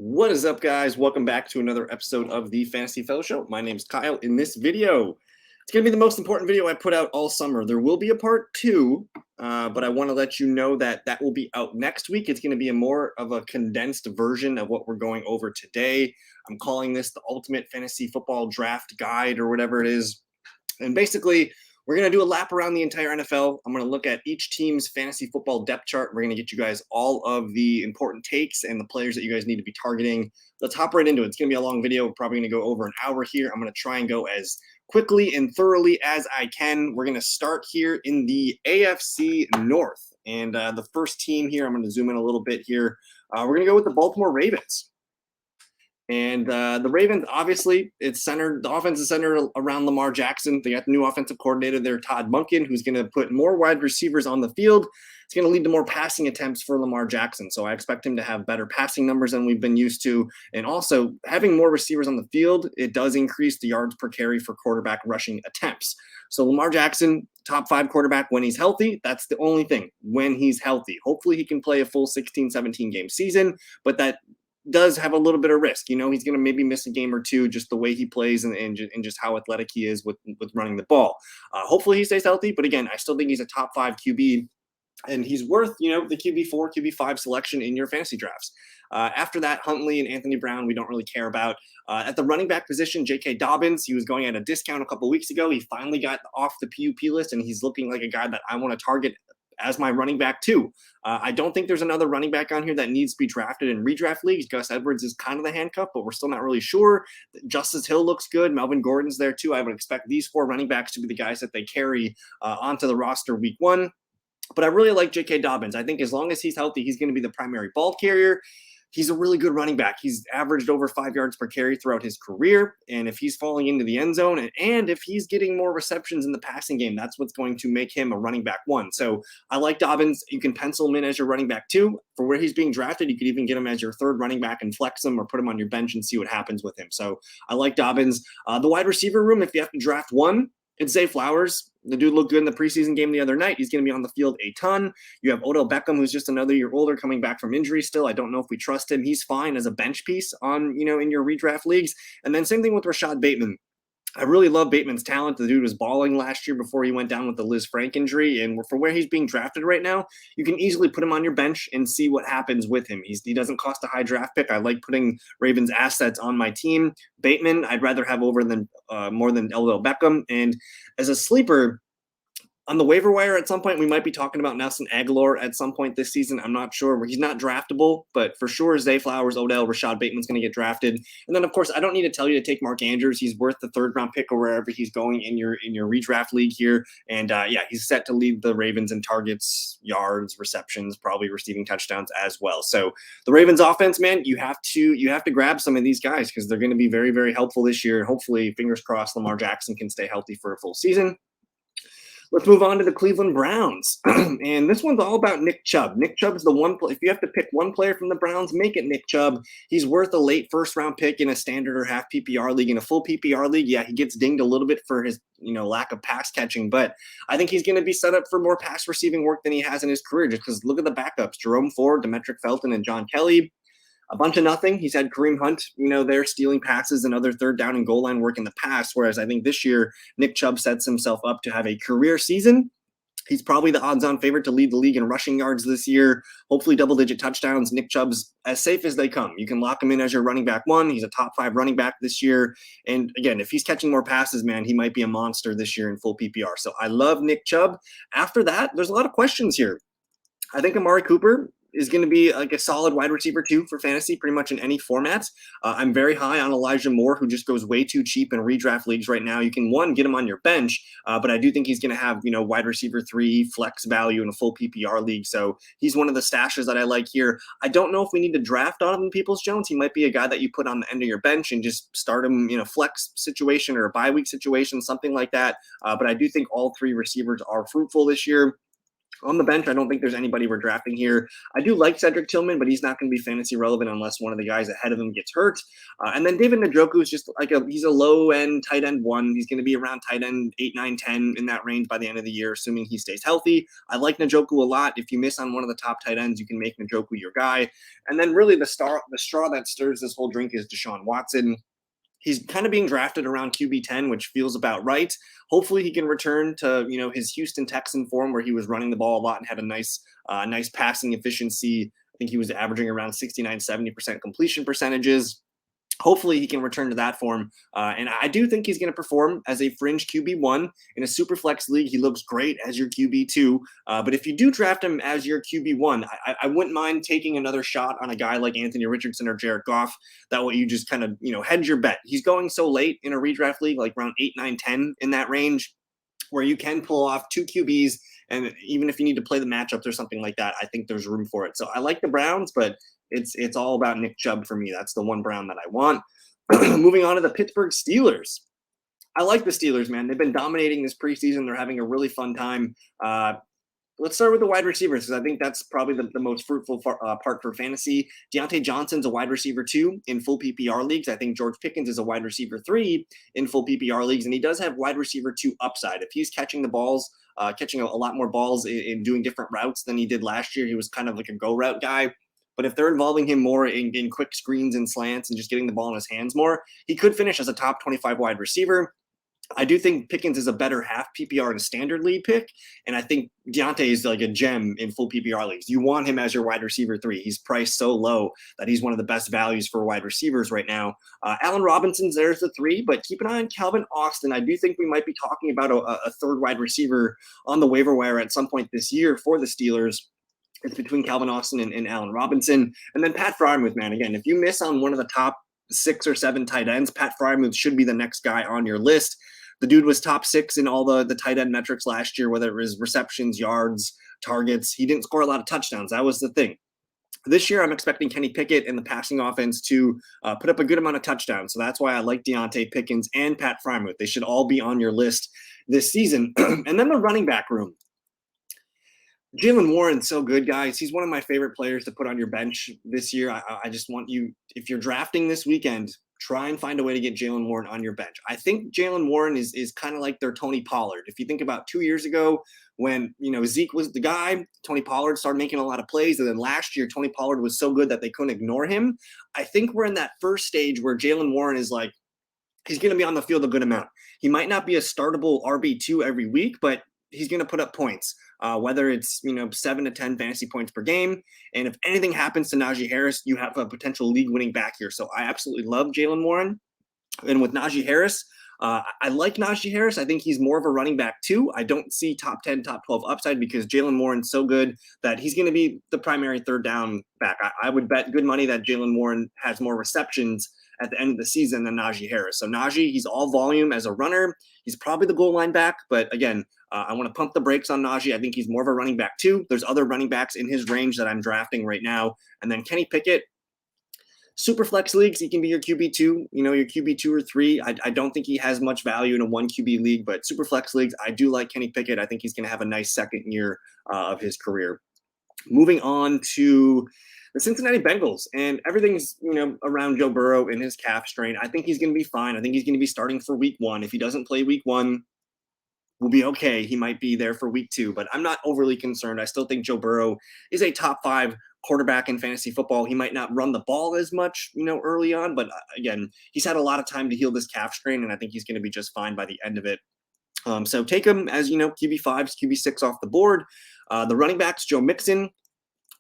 What is up, guys? Welcome back to another episode of the Fantasy Fellow Show. My name's Kyle. In this video, it's going to be the most important video I put out all summer. There will be a part two, but I want to let you know that that will be out next week. It's going to be a more of a condensed version of what we're going over today. I'm calling this the Ultimate Fantasy Football Draft Guide or whatever it is. And basically, we're going to do a lap around the entire NFL. I'm going to look at each team's fantasy football depth chart. We're going to get you guys all of the important takes and the players that you guys need to be targeting. Let's hop right into it. It's going to be a long video. We're probably going to go over an hour here. I'm going to try and go as quickly and thoroughly as I can. We're going to start here in the AFC North. And the first team here, I'm going to zoom in a little bit here. We're going to go with the Baltimore Ravens. And the Ravens, obviously, the offense is centered around Lamar Jackson. They got the new offensive coordinator there, Todd Monken, who's going to put more wide receivers on the field. It's going to lead to more passing attempts for Lamar Jackson. So I expect him to have better passing numbers than we've been used to. And also, having more receivers on the field, it does increase the yards per carry for quarterback rushing attempts. So Lamar Jackson, top 5 quarterback when he's healthy. That's the only thing, when he's healthy. Hopefully he can play a full 16, 17-game season, but that does have a little bit of risk. You know, he's going to maybe miss a game or two, just the way he plays and just how athletic he is with running the ball. Hopefully he stays healthy. But again, I still think he's a top 5 QB. And he's worth, the QB4, QB5 selection in your fantasy drafts. After that, Huntley and Anthony Brown, we don't really care about. At the running back position, J.K. Dobbins, he was going at a discount a couple weeks ago. He finally got off the PUP list, and he's looking like a guy that I want to target as my running back too. I don't think there's another running back on here that needs to be drafted in redraft leagues. Gus Edwards is kind of the handcuff, but we're still not really sure. Justice Hill looks good. Melvin Gordon's there too. I would expect these 4 running backs to be the guys that they carry onto the roster week 1. But I really like J.K. Dobbins. I think as long as he's healthy, he's going to be the primary ball carrier. He's a really good running back. He's averaged over 5 yards per carry throughout his career. And if he's falling into the end zone and if he's getting more receptions in the passing game, that's what's going to make him a running back 1. So I like Dobbins. You can pencil him in as your running back 2. For where he's being drafted, you could even get him as your 3rd running back and flex him or put him on your bench and see what happens with him. So I like Dobbins. The wide receiver room, if you have to draft one, it's Zay Flowers. The dude looked good in the preseason game the other night. He's going to be on the field a ton. You have Odell Beckham, who's just another year older, coming back from injury still. I don't know if we trust him. He's fine as a bench piece on, in your redraft leagues. And then same thing with Rashad Bateman. I really love Bateman's talent. The dude was balling last year before he went down with the Liz Frank injury. And for where he's being drafted right now, you can easily put him on your bench and see what happens with him. He doesn't cost a high draft pick. I like putting Ravens assets on my team. Bateman, I'd rather have over than more than Odell Beckham. And as a sleeper, on the waiver wire at some point, we might be talking about Nelson Aguilar at some point this season. I'm not sure. He's not draftable, but for sure, Zay Flowers, Odell, Rashad Bateman's going to get drafted. And then, of course, I don't need to tell you to take Mark Andrews. He's worth the 3rd-round pick or wherever he's going in your redraft league here. And, he's set to lead the Ravens in targets, yards, receptions, probably receiving touchdowns as well. So the Ravens offense, man, you have to grab some of these guys because they're going to be very, very helpful this year. And hopefully, fingers crossed, Lamar Jackson can stay healthy for a full season. Let's move on to the Cleveland Browns. And this one's all about Nick Chubb. Nick Chubb is the one. If you have to pick one player from the Browns, make it Nick Chubb. He's worth a late 1st-round pick in a standard or half PPR league. In a full PPR league, yeah, he gets dinged a little bit for his lack of pass catching, but I think he's going to be set up for more pass receiving work than he has in his career just because look at the backups. Jerome Ford, Demetric Felton, and John Kelly. A bunch of nothing. He's had Kareem Hunt, there stealing passes and other 3rd down and goal line work in the past, whereas I think this year Nick Chubb sets himself up to have a career season. He's probably the odds-on favorite to lead the league in rushing yards this year, hopefully double-digit touchdowns. Nick Chubb's as safe as they come. You can lock him in as your running back 1. He's a top 5 running back this year. And again, if he's catching more passes, man, he might be a monster this year in full PPR. So I love Nick Chubb. After that, there's a lot of questions here. I think Amari Cooper is going to be like a solid wide receiver 2 for fantasy pretty much in any format. I'm very high on Elijah Moore, who just goes way too cheap in redraft leagues right now. You can, get him on your bench, but I do think he's going to have, wide receiver 3 flex value in a full PPR league. So he's one of the stashes that I like here. I don't know if we need to draft Donovan Peoples-Jones. He might be a guy that you put on the end of your bench and just start him in a flex situation or a bye week situation, something like that. But I do think all 3 receivers are fruitful this year. On the bench, I don't think there's anybody we're drafting here. I do like Cedric Tillman, but he's not going to be fantasy relevant unless one of the guys ahead of him gets hurt. And then David Njoku is just like he's a low end tight end 1. He's going to be around tight end 8, 9, 10 in that range by the end of the year, assuming he stays healthy. I like Njoku a lot. If you miss on one of the top tight ends, you can make Njoku your guy. And then really the straw that stirs this whole drink is Deshaun Watson. He's kind of being drafted around QB 10, which feels about right. Hopefully he can return to, his Houston Texan form where he was running the ball a lot and had a nice passing efficiency. I think he was averaging around 69, 70% completion percentages. Hopefully he can return to that form. And I do think he's going to perform as a fringe QB1 in a super flex league. He looks great as your QB2. But if you do draft him as your QB1, I wouldn't mind taking another shot on a guy like Anthony Richardson or Jared Goff. That way you just kind of, hedge your bet. He's going so late in a redraft league, like around 8, 9, 10 in that range, where you can pull off 2 QBs. And even if you need to play the matchups or something like that, I think there's room for it. So I like the Browns, but it's all about Nick Chubb for me. That's the one Brown that I want. Moving on to the Pittsburgh Steelers. I like the Steelers, man. They've been dominating this preseason. They're having a really fun time. Let's start with the wide receivers, because I think that's probably the most fruitful part for fantasy. Deontay Johnson's a wide receiver 2 in full PPR leagues. I think George Pickens is a wide receiver 3 in full PPR leagues, and he does have wide receiver 2 upside. If he's catching the balls, catching a lot more balls in doing different routes than he did last year, he was kind of like a go route guy. But if they're involving him more in quick screens and slants and just getting the ball in his hands more, he could finish as a top 25 wide receiver. I do think Pickens is a better half PPR and standard league pick, and I think Deontay is like a gem in full PPR leagues. You want him as your wide receiver 3. He's priced so low that he's one of the best values for wide receivers right now. Allen Robinson's there's the 3, but keep an eye on Calvin Austin. I do think we might be talking about a third wide receiver on the waiver wire at some point this year for the Steelers. It's between Calvin Austin and Allen Robinson. And then Pat Freiermuth, man. Again, if you miss on one of the top 6 or 7 tight ends, Pat Freiermuth should be the next guy on your list. The dude was top 6 in all the tight end metrics last year, whether it was receptions, yards, targets. He didn't score a lot of touchdowns. That was the thing. This year, I'm expecting Kenny Pickett and the passing offense to put up a good amount of touchdowns. So that's why I like Deontay, Pickens, and Pat Freiermuth. They should all be on your list this season. And then the running back room. Jaylen Warren's so good, guys. He's one of my favorite players to put on your bench this year. I just want you, if you're drafting this weekend, try and find a way to get Jaylen Warren on your bench. I think Jaylen Warren is kind of like their Tony Pollard. If you think about 2 years ago when, Zeke was the guy, Tony Pollard started making a lot of plays. And then last year, Tony Pollard was so good that they couldn't ignore him. I think we're in that first stage where Jaylen Warren is like, he's going to be on the field a good amount. He might not be a startable RB2 every week, but he's going to put up points, whether it's, 7 to 10 fantasy points per game. And if anything happens to Najee Harris, you have a potential league-winning back here. So I absolutely love Jaylen Warren. And with Najee Harris, I like Najee Harris. I think he's more of a running back too. I don't see top 10, top 12 upside because Jaylen Warren's so good that he's going to be the primary third down back. I would bet good money that Jaylen Warren has more receptions at the end of the season than Najee Harris. So Najee, he's all volume as a runner. He's probably the goal line back, but again, I want to pump the brakes on Najee. I think he's more of a running back too. There's other running backs in his range that I'm drafting right now. And then Kenny Pickett, super flex leagues, he can be your QB2, your QB2 or 3. I don't think he has much value in a 1 QB league, but super flex leagues, I do like Kenny Pickett. I think he's going to have a nice second year of his career. Moving on to the Cincinnati Bengals, and everything's, around Joe Burrow and his calf strain. I think he's going to be fine. I think he's going to be starting for week 1. If he doesn't play week 1, we'll be okay. He might be there for week 2, but I'm not overly concerned. I still think Joe Burrow is a top 5 quarterback in fantasy football. He might not run the ball as much, early on, but again, he's had a lot of time to heal this calf strain, and I think he's going to be just fine by the end of it. So take him as, QB5s, QB6 off the board. The running backs, Joe Mixon.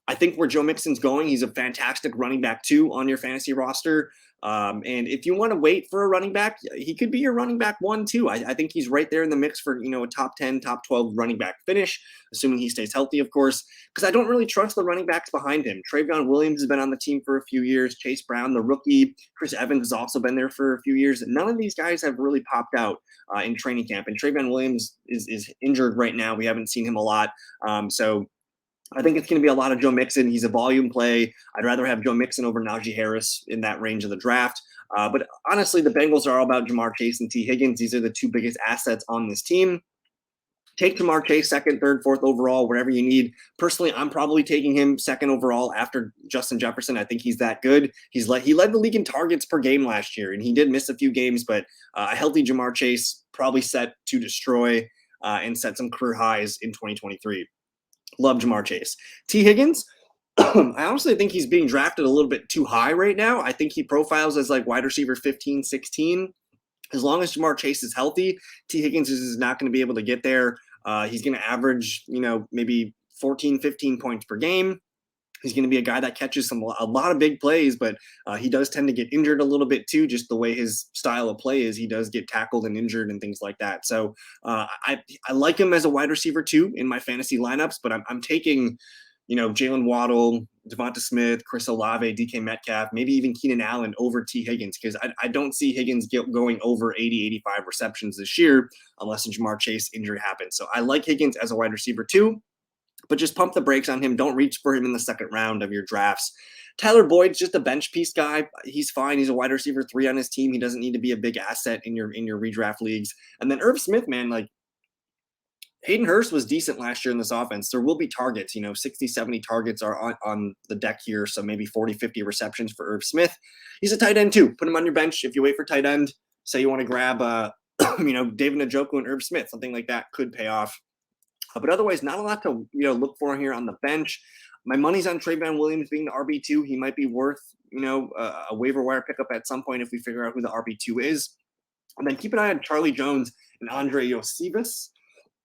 I think where Joe Mixon's going, he's a fantastic running back too on your fantasy roster. And if you want to wait for a running back, he could be your running back 1 too. I think he's right there in the mix for, a top 10, top 12 running back finish, assuming he stays healthy, of course, because I don't really trust the running backs behind him. Travion Williams has been on the team for a few years. Chase Brown, the rookie. Chris Evans has also been there for a few years. None of these guys have really popped out in training camp. And Travion Williams is injured right now. We haven't seen him a lot. So I think it's going to be a lot of Joe Mixon. He's a volume play. I'd rather have Joe Mixon over Najee Harris in that range of the draft. But honestly, the Bengals are all about Jamar Chase and T. Higgins. These are the 2 biggest assets on this team. Take Ja'Marr Chase second, third, fourth overall, wherever you need. Personally, I'm probably taking him second overall after Justin Jefferson. I think he's that good. He led the league in targets per game last year, and he did miss a few games, but a healthy Ja'Marr Chase probably set to destroy and set some career highs in 2023. Love Ja'Marr Chase. T. Higgins, I honestly think he's being drafted a little bit too high right now. I think he profiles as like wide receiver 15, 16. As long as Ja'Marr Chase is healthy, T. Higgins is not going to be able to get there. He's going to average, maybe 14, 15 points per game. He's going to be a guy that catches a lot of big plays, but he does tend to get injured a little bit too, just the way his style of play is. He does get tackled and injured and things like that. So I like him as a wide receiver too in my fantasy lineups, but I'm taking Jalen Waddle, Devonta Smith, Chris Olave, DK Metcalf, maybe even Keenan Allen over T. Higgins, because I don't see Higgins going over 80, 85 receptions this year unless a Ja'Marr Chase injury happens. So I like Higgins as a wide receiver too, but just pump the brakes on him. Don't reach for him in the second round of your drafts. Tyler Boyd's just a bench piece guy. He's fine. He's a wide receiver 3 on his team. He doesn't need to be a big asset in your redraft leagues. And then Irv Smith, man, like, Hayden Hurst was decent last year in this offense. There will be targets, 60, 70 targets are on the deck here. So maybe 40, 50 receptions for Irv Smith. He's a tight end too. Put him on your bench. If you wait for tight end, say you want to grab, David Njoku and Irv Smith, something like that could pay off. But otherwise, not a lot to, look for here on the bench. My money's on Trayvon Williams being the RB2. He might be worth, a waiver wire pickup at some point if we figure out who the RB2 is. And then keep an eye on Charlie Jones and Andre Iosivas.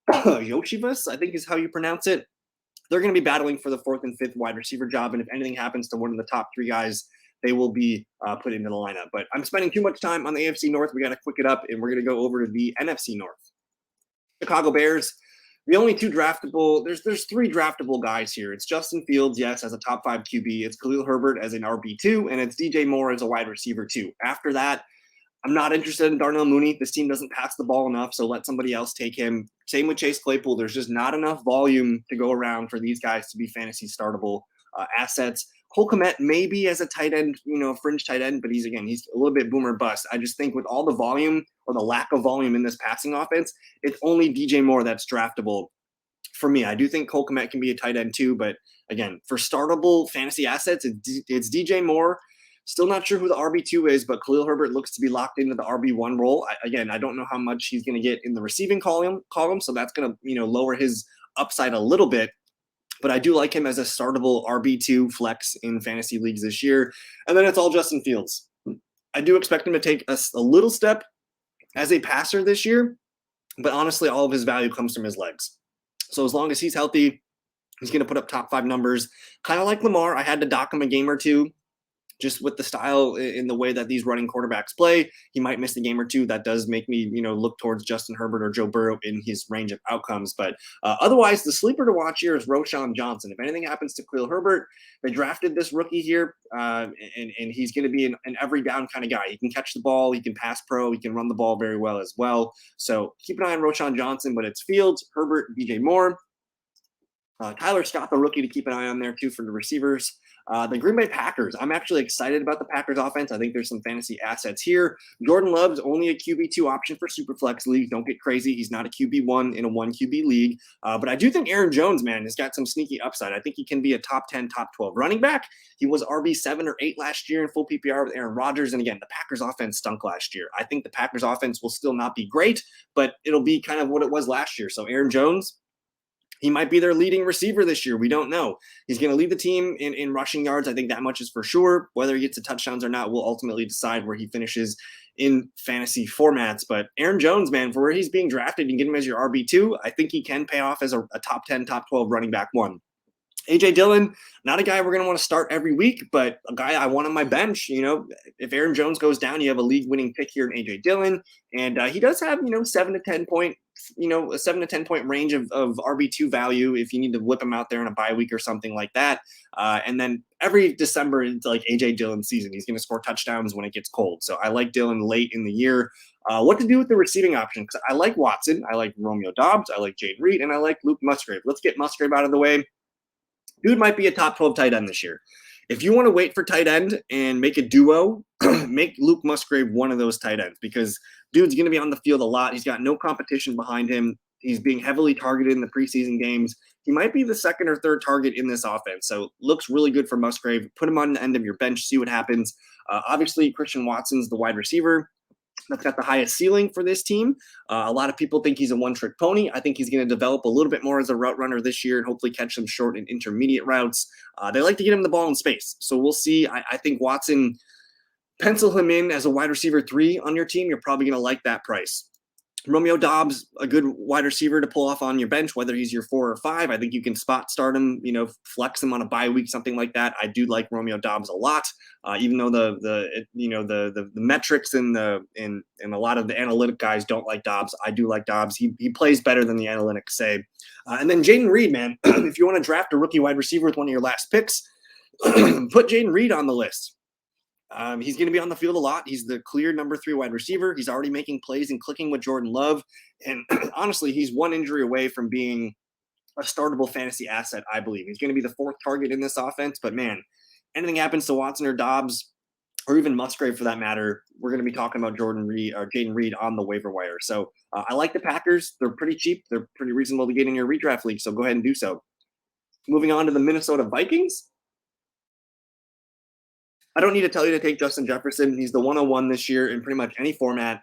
Yochivas, I think is how you pronounce it. They're going to be battling for the 4th and 5th wide receiver job, and if anything happens to one of the top 3 guys, they will be put into the lineup. But I'm spending too much time on the AFC North. We got to quick it up, and we're going to go over to the NFC North. Chicago Bears, the only 2 draftable. There's 3 draftable guys here. It's Justin Fields, yes, as a top 5 QB. It's Khalil Herbert as an RB2, and it's DJ Moore as a wide receiver 2. After that, I'm not interested in Darnell Mooney. This team doesn't pass the ball enough, so let somebody else take him. Same with Chase Claypool. There's just not enough volume to go around for these guys to be fantasy startable assets. Cole Kmet maybe as a tight end, fringe tight end, but he's a little bit boomer bust. I just think with all the volume or the lack of volume in this passing offense, it's only DJ Moore that's draftable for me. I do think Cole Kmet can be a tight end too, but again, for startable fantasy assets, it's DJ Moore. Still not sure who the RB2 is, but Khalil Herbert looks to be locked into the RB1 role. I don't know how much he's going to get in the receiving column, so that's going to lower his upside a little bit. But I do like him as a startable RB2 flex in fantasy leagues this year. And then it's all Justin Fields. I do expect him to take a little step as a passer this year, but honestly, all of his value comes from his legs. So as long as he's healthy, he's going to put up top 5 numbers. Kind of like Lamar, I had to dock him a game or 2. Just with the style in the way that these running quarterbacks play, he might miss a game or 2. That does make me, look towards Justin Herbert or Joe Burrow in his range of outcomes. But otherwise, the sleeper to watch here is Roschon Johnson. If anything happens to Khalil Herbert, they drafted this rookie here, and he's going to be an every down kind of guy. He can catch the ball, he can pass pro, he can run the ball very well as well. So keep an eye on Roschon Johnson, but it's Fields, Herbert, DJ Moore. Tyler Scott, the rookie, to keep an eye on there too for the receivers. The Green Bay Packers. I'm actually excited about the Packers offense. I think there's some fantasy assets here. Jordan Love's only a QB2 option for Superflex leagues. Don't get crazy. He's not a QB1 in a 1 QB league. But I do think Aaron Jones, man, has got some sneaky upside. I think he can be a top 10, top 12 running back. He was RB7 or 8 last year in full PPR with Aaron Rodgers. And again, the Packers offense stunk last year. I think the Packers offense will still not be great, but it'll be kind of what it was last year. So Aaron Jones, he might be their leading receiver this year. We don't know. He's going to lead the team in rushing yards. I think that much is for sure. Whether he gets to touchdowns or not will ultimately decide where he finishes in fantasy formats. But Aaron Jones, man, for where he's being drafted, you get him as your RB2. I think he can pay off as a top 10, top 12 running back 1. A.J. Dillon, not a guy we're going to want to start every week, but a guy I want on my bench. If Aaron Jones goes down, you have a league-winning pick here in A.J. Dillon, and he does have, 7 to 10 point, a 7 to 10 point range of RB2 value if you need to whip him out there in a bye week or something like that. And then every December, it's like A.J. Dillon season. He's going to score touchdowns when it gets cold. So I like Dillon late in the year. What to do with the receiving option? Because I like Watson, I like Romeo Doubs, I like Jade Reed, and I like Luke Musgrave. Let's get Musgrave out of the way. Dude might be a top 12 tight end this year. If you want to wait for tight end and make a duo, make Luke Musgrave one of those tight ends because dude's going to be on the field a lot. He's got no competition behind him. He's being heavily targeted in the preseason games. He might be the second or third target in this offense. So looks really good for Musgrave. Put him on the end of your bench, see what happens. Obviously, Christian Watson's the wide receiver that's got the highest ceiling for this team. A lot of people think he's a one-trick pony. I think he's going to develop a little bit more as a route runner this year and hopefully catch some short and intermediate routes. They like to get him the ball in space. So we'll see. I think Watson, pencil him in as a wide receiver 3 on your team. You're probably going to like that price. Romeo Doubs, a good wide receiver to pull off on your bench, whether he's your 4 or 5. I think you can spot start him, flex him on a bye week, something like that. I do like Romeo Doubs a lot, even though the metrics and a lot of the analytic guys don't like Doubs. I do like Doubs. He plays better than the analytics say. And then Jaden Reed, man, if you want to draft a rookie wide receiver with one of your last picks, put Jaden Reed on the list. He's going to be on the field a lot. He's the clear number 3 wide receiver. He's already making plays and clicking with Jordan Love. And honestly, he's one injury away from being a startable fantasy asset, I believe. He's going to be the 4th target in this offense. But, man, anything happens to Watson or Doubs, or even Musgrave for that matter, we're going to be talking about Jaden Reed on the waiver wire. So I like the Packers. They're pretty cheap. They're pretty reasonable to get in your redraft league. So go ahead and do so. Moving on to the Minnesota Vikings. I don't need to tell you to take Justin Jefferson. He's the 101 this year in pretty much any format.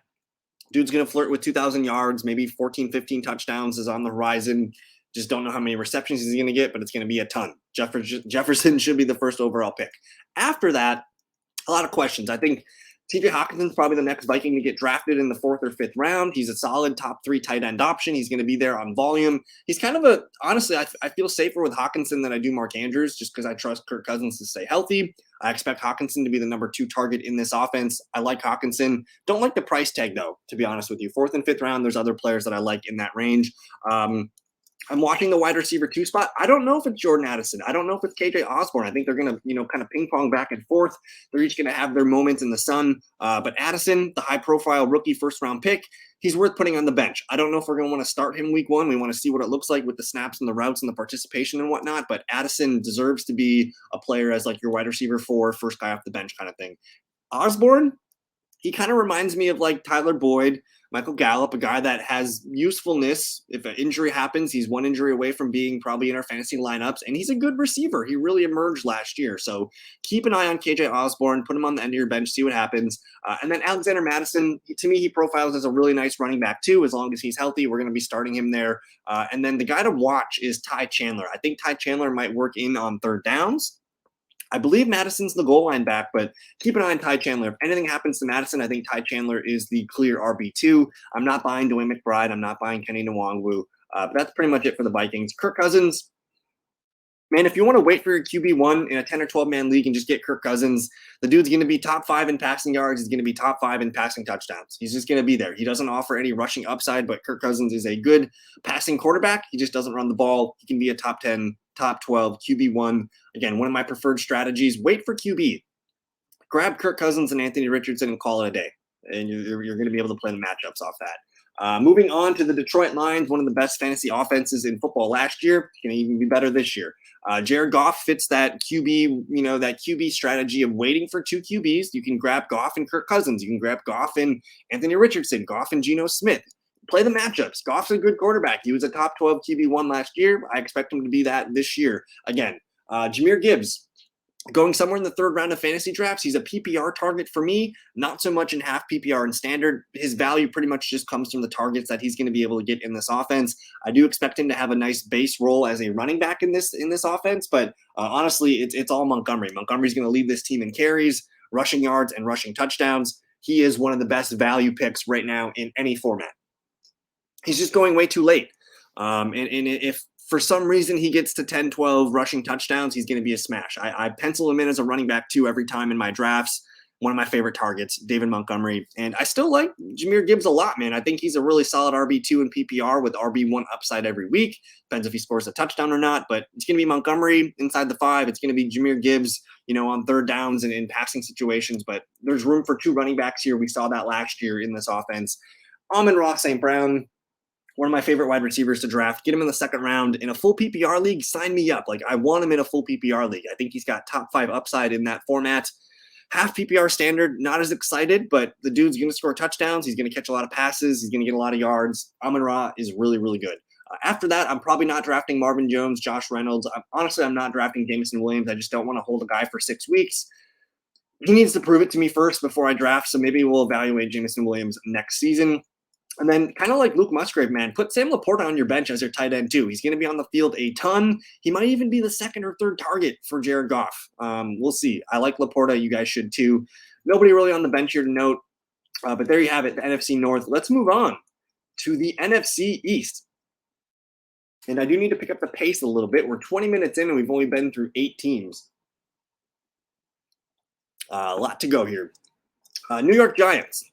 Dude's going to flirt with 2,000 yards, maybe 14, 15 touchdowns is on the horizon. Just don't know how many receptions he's going to get, but it's going to be a ton. Jefferson should be the first overall pick. After that, a lot of questions. I think TJ Hawkinson's probably the next Viking to get drafted in the 4th or 5th round. He's a solid top 3 tight end option. He's going to be there on volume. He's kind of honestly, I feel safer with Hawkinson than I do Mark Andrews just because I trust Kirk Cousins to stay healthy. I expect Hawkinson to be the number 2 target in this offense. I like Hawkinson. Don't like the price tag, though, to be honest with you. 4th and 5th round, there's other players that I like in that range. I'm watching the wide receiver 2 spot. I don't know if it's Jordan Addison. I don't know if it's KJ Osborne. I think they're going to, kind of ping pong back and forth. They're each going to have their moments in the sun. But Addison, the high profile rookie 1st round pick, he's worth putting on the bench. I don't know if we're going to want to start him week 1. We want to see what it looks like with the snaps and the routes and the participation and whatnot. But Addison deserves to be a player as like your wide receiver 4, first guy off the bench kind of thing. Osborne, he kind of reminds me of like Tyler Boyd, Michael Gallup, a guy that has usefulness. If an injury happens, he's 1 injury away from being probably in our fantasy lineups, and he's a good receiver. He really emerged last year. So keep an eye on KJ Osborne, put him on the end of your bench, see what happens. And then Alexander Mattison, to me, he profiles as a really nice running back too. As long as he's healthy, we're going to be starting him there. And then the guy to watch is Ty Chandler. I think Ty Chandler might work in on 3rd downs. I believe Madison's the goal line back, but keep an eye on Ty Chandler. If anything happens to Madison, I think Ty Chandler is the clear RB2. I'm not buying Dwayne McBride. I'm not buying Kenny Nwangwu. But that's pretty much it for the Vikings. Kirk Cousins, man, if you want to wait for your QB1 in a 10 or 12-man league and just get Kirk Cousins, the dude's going to be top 5 in passing yards. He's going to be top 5 in passing touchdowns. He's just going to be there. He doesn't offer any rushing upside, but Kirk Cousins is a good passing quarterback. He just doesn't run the ball. He can be a top 10, top 12, QB1. Again, one of my preferred strategies, wait for QB. Grab Kirk Cousins and Anthony Richardson and call it a day. And you're going to be able to play the matchups off that. Moving on to the Detroit Lions, one of the best fantasy offenses in football last year. Going to even be better this year. Jared Goff fits that QB, that QB strategy of waiting for 2 QBs. You can grab Goff and Kirk Cousins. You can grab Goff and Anthony Richardson, Goff and Geno Smith. Play the matchups. Goff's a good quarterback. He was a top 12 QB1 last year. I expect him to be that this year. Again, Jahmyr Gibbs, going somewhere in the 3rd round of fantasy drafts. He's a PPR target for me, not so much in half PPR and standard. His value pretty much just comes from the targets that he's going to be able to get in this offense. I do expect him to have a nice base role as a running back in this offense, but honestly, it's all Montgomery. Montgomery's going to lead this team in carries, rushing yards, and rushing touchdowns. He is one of the best value picks right now in any format. He's just going way too late. And if for some reason he gets to 10, 12 rushing touchdowns, he's going to be a smash. I pencil him in as a running back too every time in my drafts. One of my favorite targets, David Montgomery. And I still like Jahmyr Gibbs a lot, man. I think he's a really solid RB2 in PPR with RB1 upside every week. Depends if he scores a touchdown or not, but it's going to be Montgomery inside the 5. It's going to be Jahmyr Gibbs, on 3rd downs and in passing situations, but there's room for 2 running backs here. We saw that last year in this offense. Amon-Ra St. Brown, one of my favorite wide receivers to draft. Get him in the 2nd round. In a full PPR league, sign me up. Like, I want him in a full PPR league. I think he's got top 5 upside in that format. half PPR standard, not as excited, but the dude's going to score touchdowns. He's going to catch a lot of passes. He's going to get a lot of yards. Amon-Ra is really, really good. After that, I'm probably not drafting Marvin Jones, Josh Reynolds. Honestly, I'm not drafting Jameson Williams. I just don't want to hold a guy for 6 weeks. He needs to prove it to me first before I draft, so maybe we'll evaluate Jameson Williams next season. And then kind of like Luke Musgrave, man, put Sam Laporta on your bench as your tight end too. He's going to be on the field a ton. He might even be the second or third target for Jared Goff. We'll see. I like Laporta. You guys should too. Nobody really on the bench here to note, but there you have it, the NFC North. Let's move on to the NFC East. And I do need to pick up the pace a little bit. We're 20 minutes in and we've only been through 8 teams. A lot to go here. New York Giants.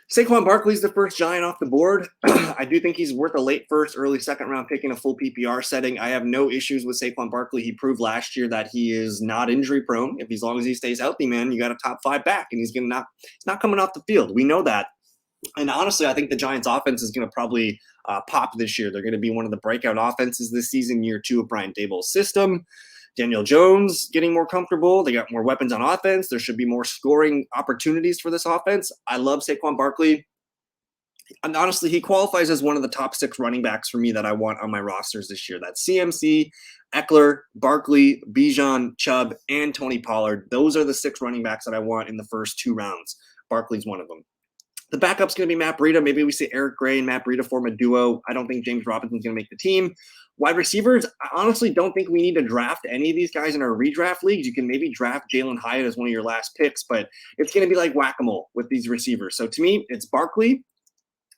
Saquon Barkley's the first Giant off the board. I do think he's worth a late first, early second round pick in a full PPR setting. I have no issues with Saquon Barkley. He proved last year that he is not injury prone. As long as he stays healthy, man, you got a top 5 back, and he's not coming off the field. We know that. And honestly, I think the Giants offense is going to probably pop this year. They're going to be one of the breakout offenses this season, year 2 of Brian Daboll's system. Daniel Jones getting more comfortable. They got more weapons on offense. There should be more scoring opportunities for this offense. I love Saquon Barkley. And honestly, he qualifies as one of the top 6 running backs for me that I want on my rosters this year. That's CMC, Eckler, Barkley, Bijan, Chubb, and Tony Pollard. Those are the 6 running backs that I want in the first 2 rounds. Barkley's one of them. The backup's going to be Matt Breida. Maybe we see Eric Gray and Matt Breida form a duo. I don't think James Robinson's going to make the team. Wide receivers, I honestly don't think we need to draft any of these guys in our redraft leagues. You can maybe draft Jalen Hyatt as one of your last picks, but it's going to be like whack-a-mole with these receivers. So to me, it's Barkley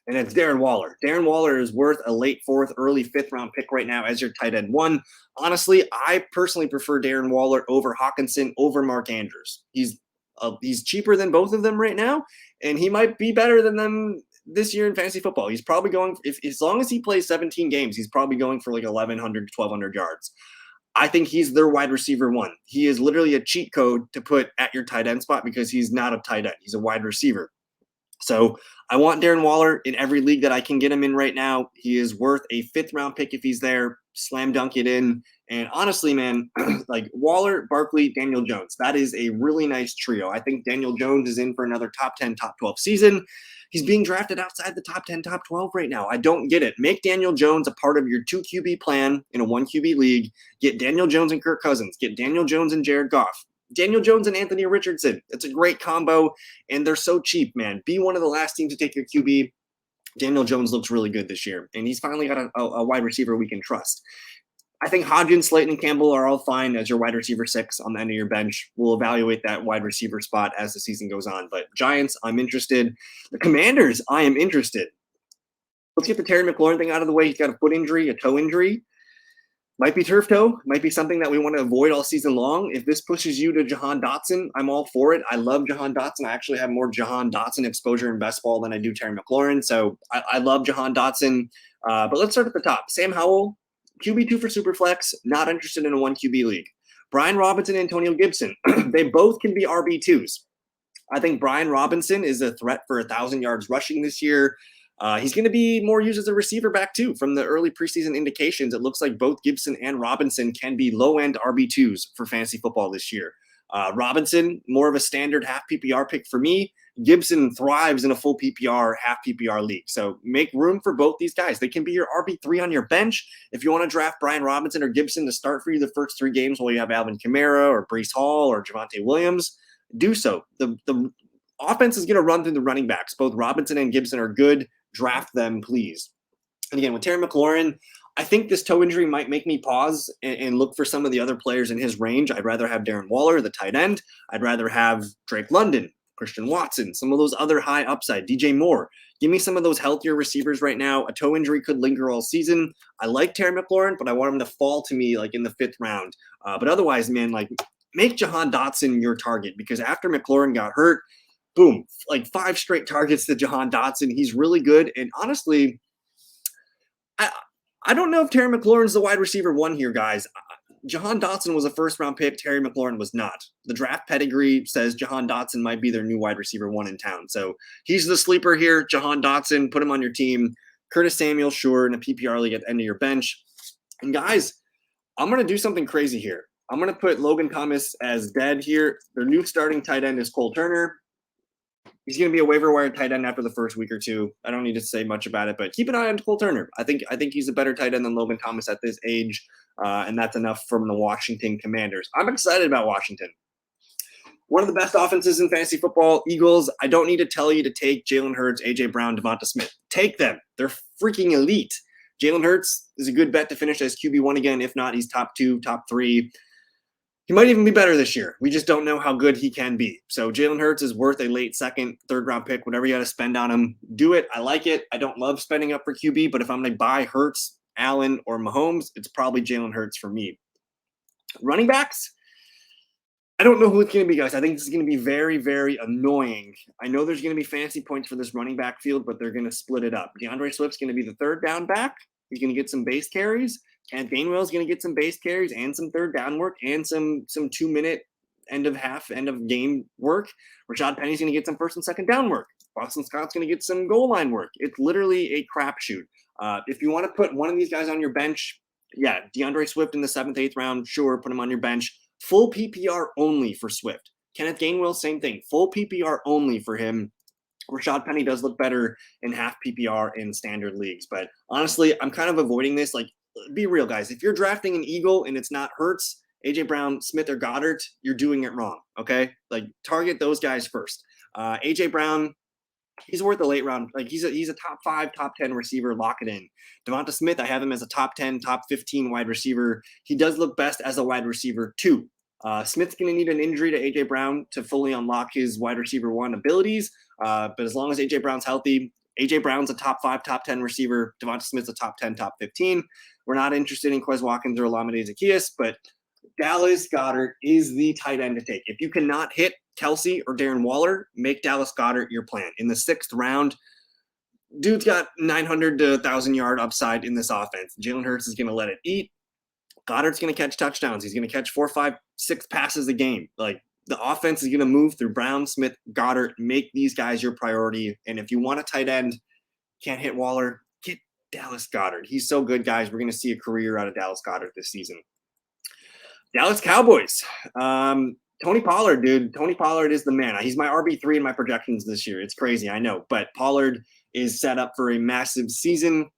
and it's Darren Waller. Darren Waller is worth a late 4th, early 5th round pick right now as your tight end 1. Honestly, I personally prefer Darren Waller over Hawkinson, over Mark Andrews. He's cheaper than both of them right now, and he might be better than them this year in fantasy football. He's probably going, as long as he plays 17 games, he's probably going for like 1,100 to 1,200 yards. I think he's their wide receiver 1. He is literally a cheat code to put at your tight end spot because he's not a tight end. He's a wide receiver. So I want Darren Waller in every league that I can get him in right now. He is worth a 5th round pick if he's there. Slam dunk it in. And honestly, man, like Waller, Barkley, Daniel Jones, that is a really nice trio. I think Daniel Jones is in for another top 10, top 12 season. He's being drafted outside the top 10, top 12 right now. I don't get it. Make Daniel Jones a part of your 2 QB plan in a 1 QB league. Get Daniel Jones and Kirk Cousins. Get Daniel Jones and Jared Goff. Daniel Jones and Anthony Richardson. It's a great combo, and they're so cheap, man. Be one of the last teams to take your QB. Daniel Jones looks really good this year, and he's finally got a wide receiver we can trust. I think Hodgins, Slayton, and Campbell are all fine as your wide receiver 6 on the end of your bench. We'll evaluate that wide receiver spot as the season goes on. But Giants, I'm interested. The Commanders, I am interested. Let's get the Terry McLaurin thing out of the way. He's got a foot injury, a toe injury. Might be turf toe. Might be something that we want to avoid all season long. If this pushes you to Jahan Dotson, I'm all for it. I love Jahan Dotson. I actually have more Jahan Dotson exposure in best ball than I do Terry McLaurin. So I love Jahan Dotson. But let's start at the top. Sam Howell, QB2 for Superflex, not interested in a 1 QB league. Brian Robinson and Antonio Gibson, they both can be RB2s. I think Brian Robinson is a threat for 1,000 yards rushing this year. He's going to be more used as a receiver back too. From the early preseason indications, it looks like both Gibson and Robinson can be low-end RB2s for fantasy football this year. Robinson, more of a standard half PPR pick for me. Gibson thrives in a full PPR, half PPR league. So make room for both these guys. They can be your RB3 on your bench. If you want to draft Brian Robinson or Gibson to start for you the first 3 games while you have Alvin Kamara or Breece Hall or Javonte Williams, do so. The offense is going to run through the running backs. Both Robinson and Gibson are good. Draft them, please. And again, with Terry McLaurin, I think this toe injury might make me pause and look for some of the other players in his range. I'd rather have Darren Waller, the tight end. I'd rather have Drake London, Christian Watson, some of those other high upside, DJ Moore. Give me some of those healthier receivers right now. A toe injury could linger all season. I like Terry McLaurin, but I want him to fall to me like in the 5th round. But otherwise, man, like make Jahan Dotson your target because after McLaurin got hurt, boom, like 5 straight targets to Jahan Dotson. He's really good. And honestly, I don't know if Terry McLaurin's the wide receiver 1 here, guys. Jahan Dotson was a 1st round pick. Terry McLaurin was not. The draft pedigree says Jahan Dotson might be their new wide receiver 1 in town. So he's the sleeper here. Jahan Dotson, put him on your team. Curtis Samuel, sure, in a PPR league at the end of your bench. And guys, I'm going to do something crazy here. I'm going to put Logan Thomas as dead here. Their new starting tight end is Cole Turner. He's going to be a waiver wire tight end after the first week or two. I don't need to say much about it, but keep an eye on Cole Turner. I think he's a better tight end than Logan Thomas at this age, and that's enough from the Washington Commanders. I'm excited about Washington. One of the best offenses in fantasy football, Eagles. I don't need to tell you to take Jalen Hurts, A.J. Brown, Devonta Smith. Take them. They're freaking elite. Jalen Hurts is a good bet to finish as QB1 again. If not, he's top 2, top 3. He might even be better this year. We just don't know how good he can be. So Jalen Hurts is worth a late second, third round pick. Whatever you got to spend on him, do it. I like it. I don't love spending up for QB, but if I'm going to buy Hurts, Allen, or Mahomes, it's probably Jalen Hurts for me. Running backs, I don't know who it's going to be, guys. I think this is going to be very, very annoying. I know there's going to be fancy points for this running back field, but they're going to split it up. DeAndre Swift's going to be the third down back. He's going to get some base carries. And Gainwell's going to get some base carries and some third down work and some 2-minute end of game work. Rashad Penny's going to get some first and second down work. Boston Scott's going to get some goal line work. It's literally a crapshoot. If you want to put one of these guys on your bench, yeah, DeAndre Swift in the 7th, 8th round, sure, put him on your bench. Full PPR only for Swift. Kenneth Gainwell, same thing. Full PPR only for him. Rashad Penny does look better in half PPR in standard leagues. But honestly, I'm kind of avoiding this. Like, be real, guys. If you're drafting an Eagle and it's not Hurts, A.J. Brown, Smith, or Goddard, you're doing it wrong, okay? Like, target those guys first. A.J. Brown, he's worth a late round. Like, he's a top 5, top 10 receiver. Lock it in. Devonta Smith, I have him as a top 10, top 15 wide receiver. He does look best as a wide receiver, too. Smith's going to need an injury to A.J. Brown to fully unlock his wide receiver 1 abilities. But as long as A.J. Brown's healthy, A.J. Brown's a top 5, top 10 receiver. Devonta Smith's a top 10, top 15. We're not interested in Quez Watkins or Olamide Zaccheaus, but Dallas Goedert is the tight end to take. If you cannot hit Kelsey or Darren Waller, make Dallas Goedert your plan. In the 6th round, dude's got 900 to 1,000 yard upside in this offense. Jalen Hurts is going to let it eat. Goddard's going to catch touchdowns. He's going to catch 4, 5, 6 passes a game. Like, the offense is going to move through Brown, Smith, Goddard. Make these guys your priority. And if you want a tight end, can't hit Waller, get Dallas Goedert. He's so good, guys. We're going to see a career out of Dallas Goedert this season. Dallas Cowboys. Tony Pollard, dude. Tony Pollard is the man. He's my RB3 in my projections this year. It's crazy, I know. But Pollard is set up for a massive season.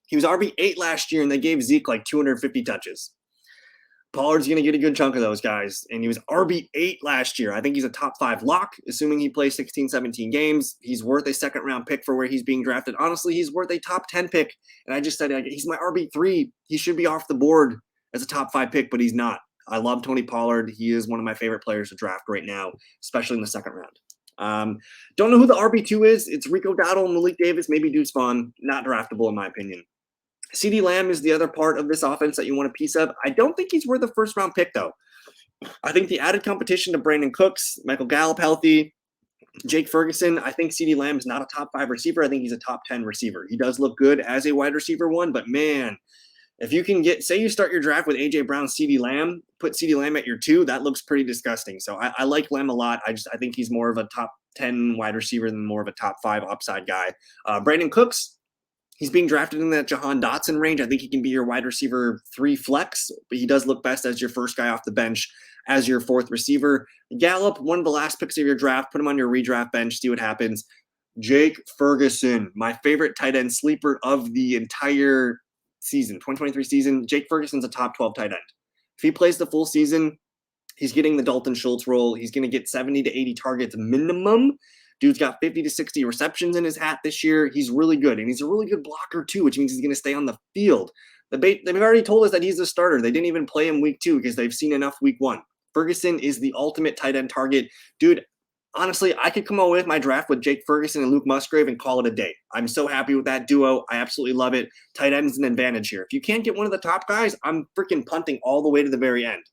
He was RB8 last year, and they gave Zeke like 250 touches. Pollard's going to get a good chunk of those guys, and he was RB8 last year. I think he's a top 5 lock, assuming he plays 16, 17 games. He's worth a second-round pick for where he's being drafted. Honestly, he's worth a top 10 pick, and I just said he's my RB3. He should be off the board as a top 5 pick, but he's not. I love Tony Pollard. He is one of my favorite players to draft right now, especially in the second round. Don't know who the RB2 is. It's Rico Dowdle and Malik Davis, maybe Deuce Vaughn. Not draftable, in my opinion. CeeDee Lamb is the other part of this offense that you want a piece of. I don't think he's worth a first-round pick, though. I think the added competition to Brandon Cooks, Michael Gallup healthy, Jake Ferguson, I think CeeDee Lamb is not a top 5 receiver. I think he's a top 10 receiver. He does look good as a wide receiver 1, but man, if you can say you start your draft with A.J. Brown, CeeDee Lamb, put CeeDee Lamb at your 2, that looks pretty disgusting. So I like Lamb a lot. I think he's more of a top 10 wide receiver than more of a top 5 upside guy. Brandon Cooks, he's being drafted in that Jahan Dotson range. I think he can be your wide receiver 3 flex, but he does look best as your first guy off the bench, as your 4th receiver. Gallup, one of the last picks of your draft, put him on your redraft bench, see what happens. Jake Ferguson, my favorite tight end sleeper of the entire season, 2023 season. Jake Ferguson's a top 12 tight end. If he plays the full season, he's getting the Dalton Schultz role. He's going to get 70 to 80 targets minimum. Dude's got 50 to 60 receptions in his hat this year. He's really good, and he's a really good blocker too, which means he's going to stay on the field. They've already told us that he's a starter. They didn't even play him week 2 because they've seen enough week 1. Ferguson is the ultimate tight end target. Dude, honestly, I could come away with my draft with Jake Ferguson and Luke Musgrave and call it a day. I'm so happy with that duo. I absolutely love it. Tight end is an advantage here. If you can't get one of the top guys, I'm freaking punting all the way to the very end.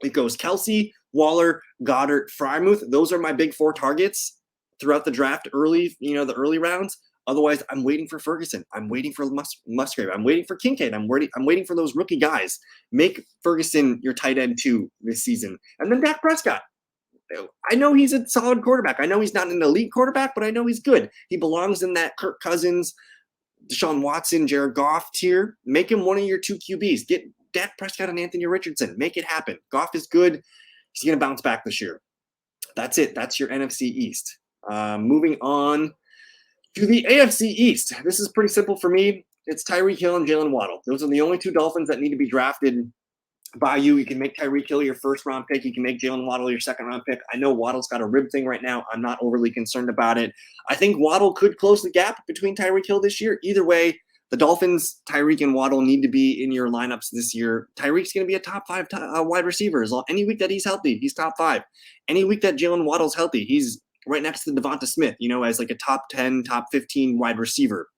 It goes Kelsey, Waller, Goddard, Frymouth. Those are my big 4 targets throughout the draft early, the early rounds. Otherwise, I'm waiting for Ferguson. I'm waiting for Musgrave. I'm waiting for Kincaid. I'm waiting for those rookie guys. Make Ferguson your tight end 2 this season. And then Dak Prescott. I know he's a solid quarterback. I know he's not an elite quarterback, but I know he's good. He belongs in that Kirk Cousins, Deshaun Watson, Jared Goff tier. Make him one of your 2 QBs. Get Dak Prescott and Anthony Richardson. Make it happen. Goff is good. He's going to bounce back this year. That's it. That's your NFC East. Moving on to the AFC East. This is pretty simple for me. It's Tyreek Hill and Jalen Waddle. Those are the only two Dolphins that need to be drafted by you. You can make Tyreek Hill your first-round pick. You can make Jalen Waddle your second-round pick. I know Waddle's got a rib thing right now. I'm not overly concerned about it. I think Waddle could close the gap between Tyreek Hill this year. Either way, the Dolphins, Tyreek and Waddle need to be in your lineups this year. Tyreek's going to be a top 5 wide receiver. Any week that he's healthy, he's top 5. Any week that Jalen Waddle's healthy, he's right next to Devonta Smith, as like a top 10, top 15 wide receiver.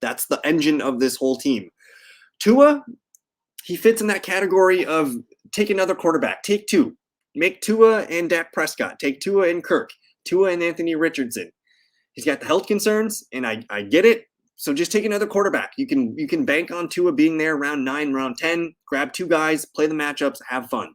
That's the engine of this whole team. Tua, he fits in that category of take another quarterback. Take 2. Make Tua and Dak Prescott. Take Tua and Kirk. Tua and Anthony Richardson. He's got the health concerns, and I get it. So just take another quarterback. You can bank on Tua being there round 9, round 10. Grab 2 guys, play the matchups, have fun.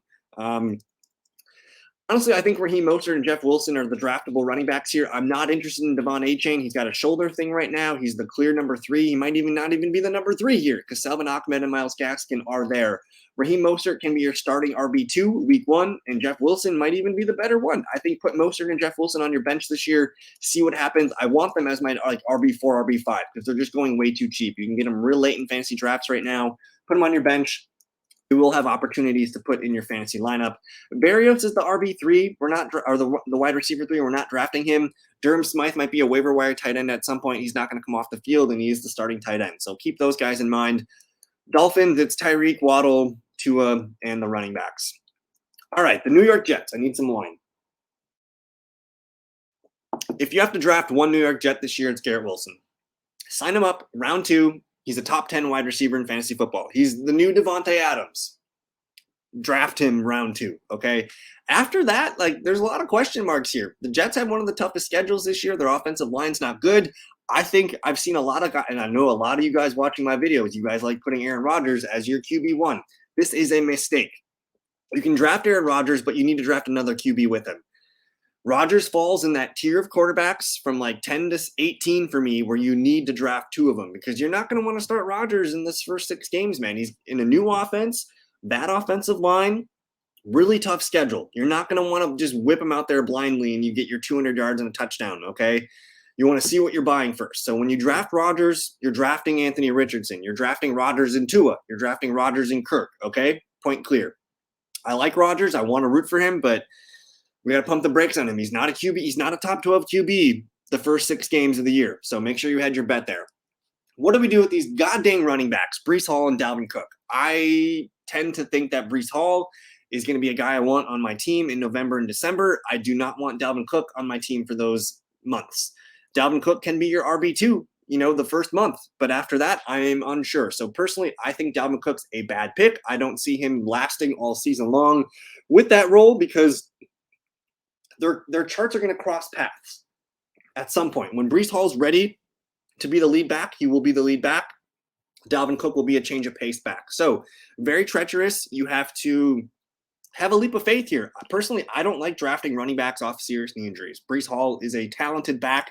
Honestly, I think Raheem Mostert and Jeff Wilson are the draftable running backs here. I'm not interested in Devon Achane. He's got a shoulder thing right now. He's the clear number 3. He might not even be the number 3 here because Salvon Ahmed and Myles Gaskin are there. Raheem Mostert can be your starting RB2 week 1, and Jeff Wilson might even be the better one. I think put Mostert and Jeff Wilson on your bench this year. See what happens. I want them as my RB4, RB5 because they're just going way too cheap. You can get them real late in fantasy drafts right now. Put them on your bench. You will have opportunities to put in your fantasy lineup. Berrios is the RB3. We're not, or the wide receiver 3. We're not drafting him. Durham Smythe might be a waiver wire tight end at some point. He's not going to come off the field, and he is the starting tight end. So keep those guys in mind. Dolphins, it's Tyreek, Waddle, Tua, and the running backs. All right, the New York Jets. I need some wine. If you have to draft one New York Jet this year, it's Garrett Wilson. Sign him up, round 2. He's a top 10 wide receiver in fantasy football. He's the new Devontae Adams. Draft him round 2, okay? After that, there's a lot of question marks here. The Jets have one of the toughest schedules this year. Their offensive line's not good. I think I've seen a lot of guys, and I know a lot of you guys watching my videos, you guys like putting Aaron Rodgers as your QB1. This is a mistake. You can draft Aaron Rodgers, but you need to draft another QB with him. Rodgers falls in that tier of quarterbacks from 10 to 18 for me where you need to draft 2 of them because you're not going to want to start Rodgers in this first 6 games, man. He's in a new offense, bad offensive line, really tough schedule. You're not going to want to just whip him out there blindly and you get your 200 yards and a touchdown, okay? You want to see what you're buying first. So when you draft Rodgers, you're drafting Anthony Richardson. You're drafting Rodgers and Tua. You're drafting Rodgers and Kirk, okay? Point clear. I like Rodgers. I want to root for him, but we got to pump the brakes on him. He's not a QB. He's not a top 12 QB the first 6 games of the year. So make sure you had your bet there. What do we do with these goddamn running backs, Breece Hall and Dalvin Cook? I tend to think that Breece Hall is going to be a guy I want on my team in November and December. I do not want Dalvin Cook on my team for those months. Dalvin Cook can be your RB2, the first month. But after that, I am unsure. So personally, I think Dalvin Cook's a bad pick. I don't see him lasting all season long with that role because their charts are going to cross paths at some point. When Breece Hall's ready to be the lead back, he will be the lead back. Dalvin Cook will be a change of pace back. So very treacherous. You have to have a leap of faith here. Personally, I don't like drafting running backs off serious knee injuries. Breece Hall is a talented back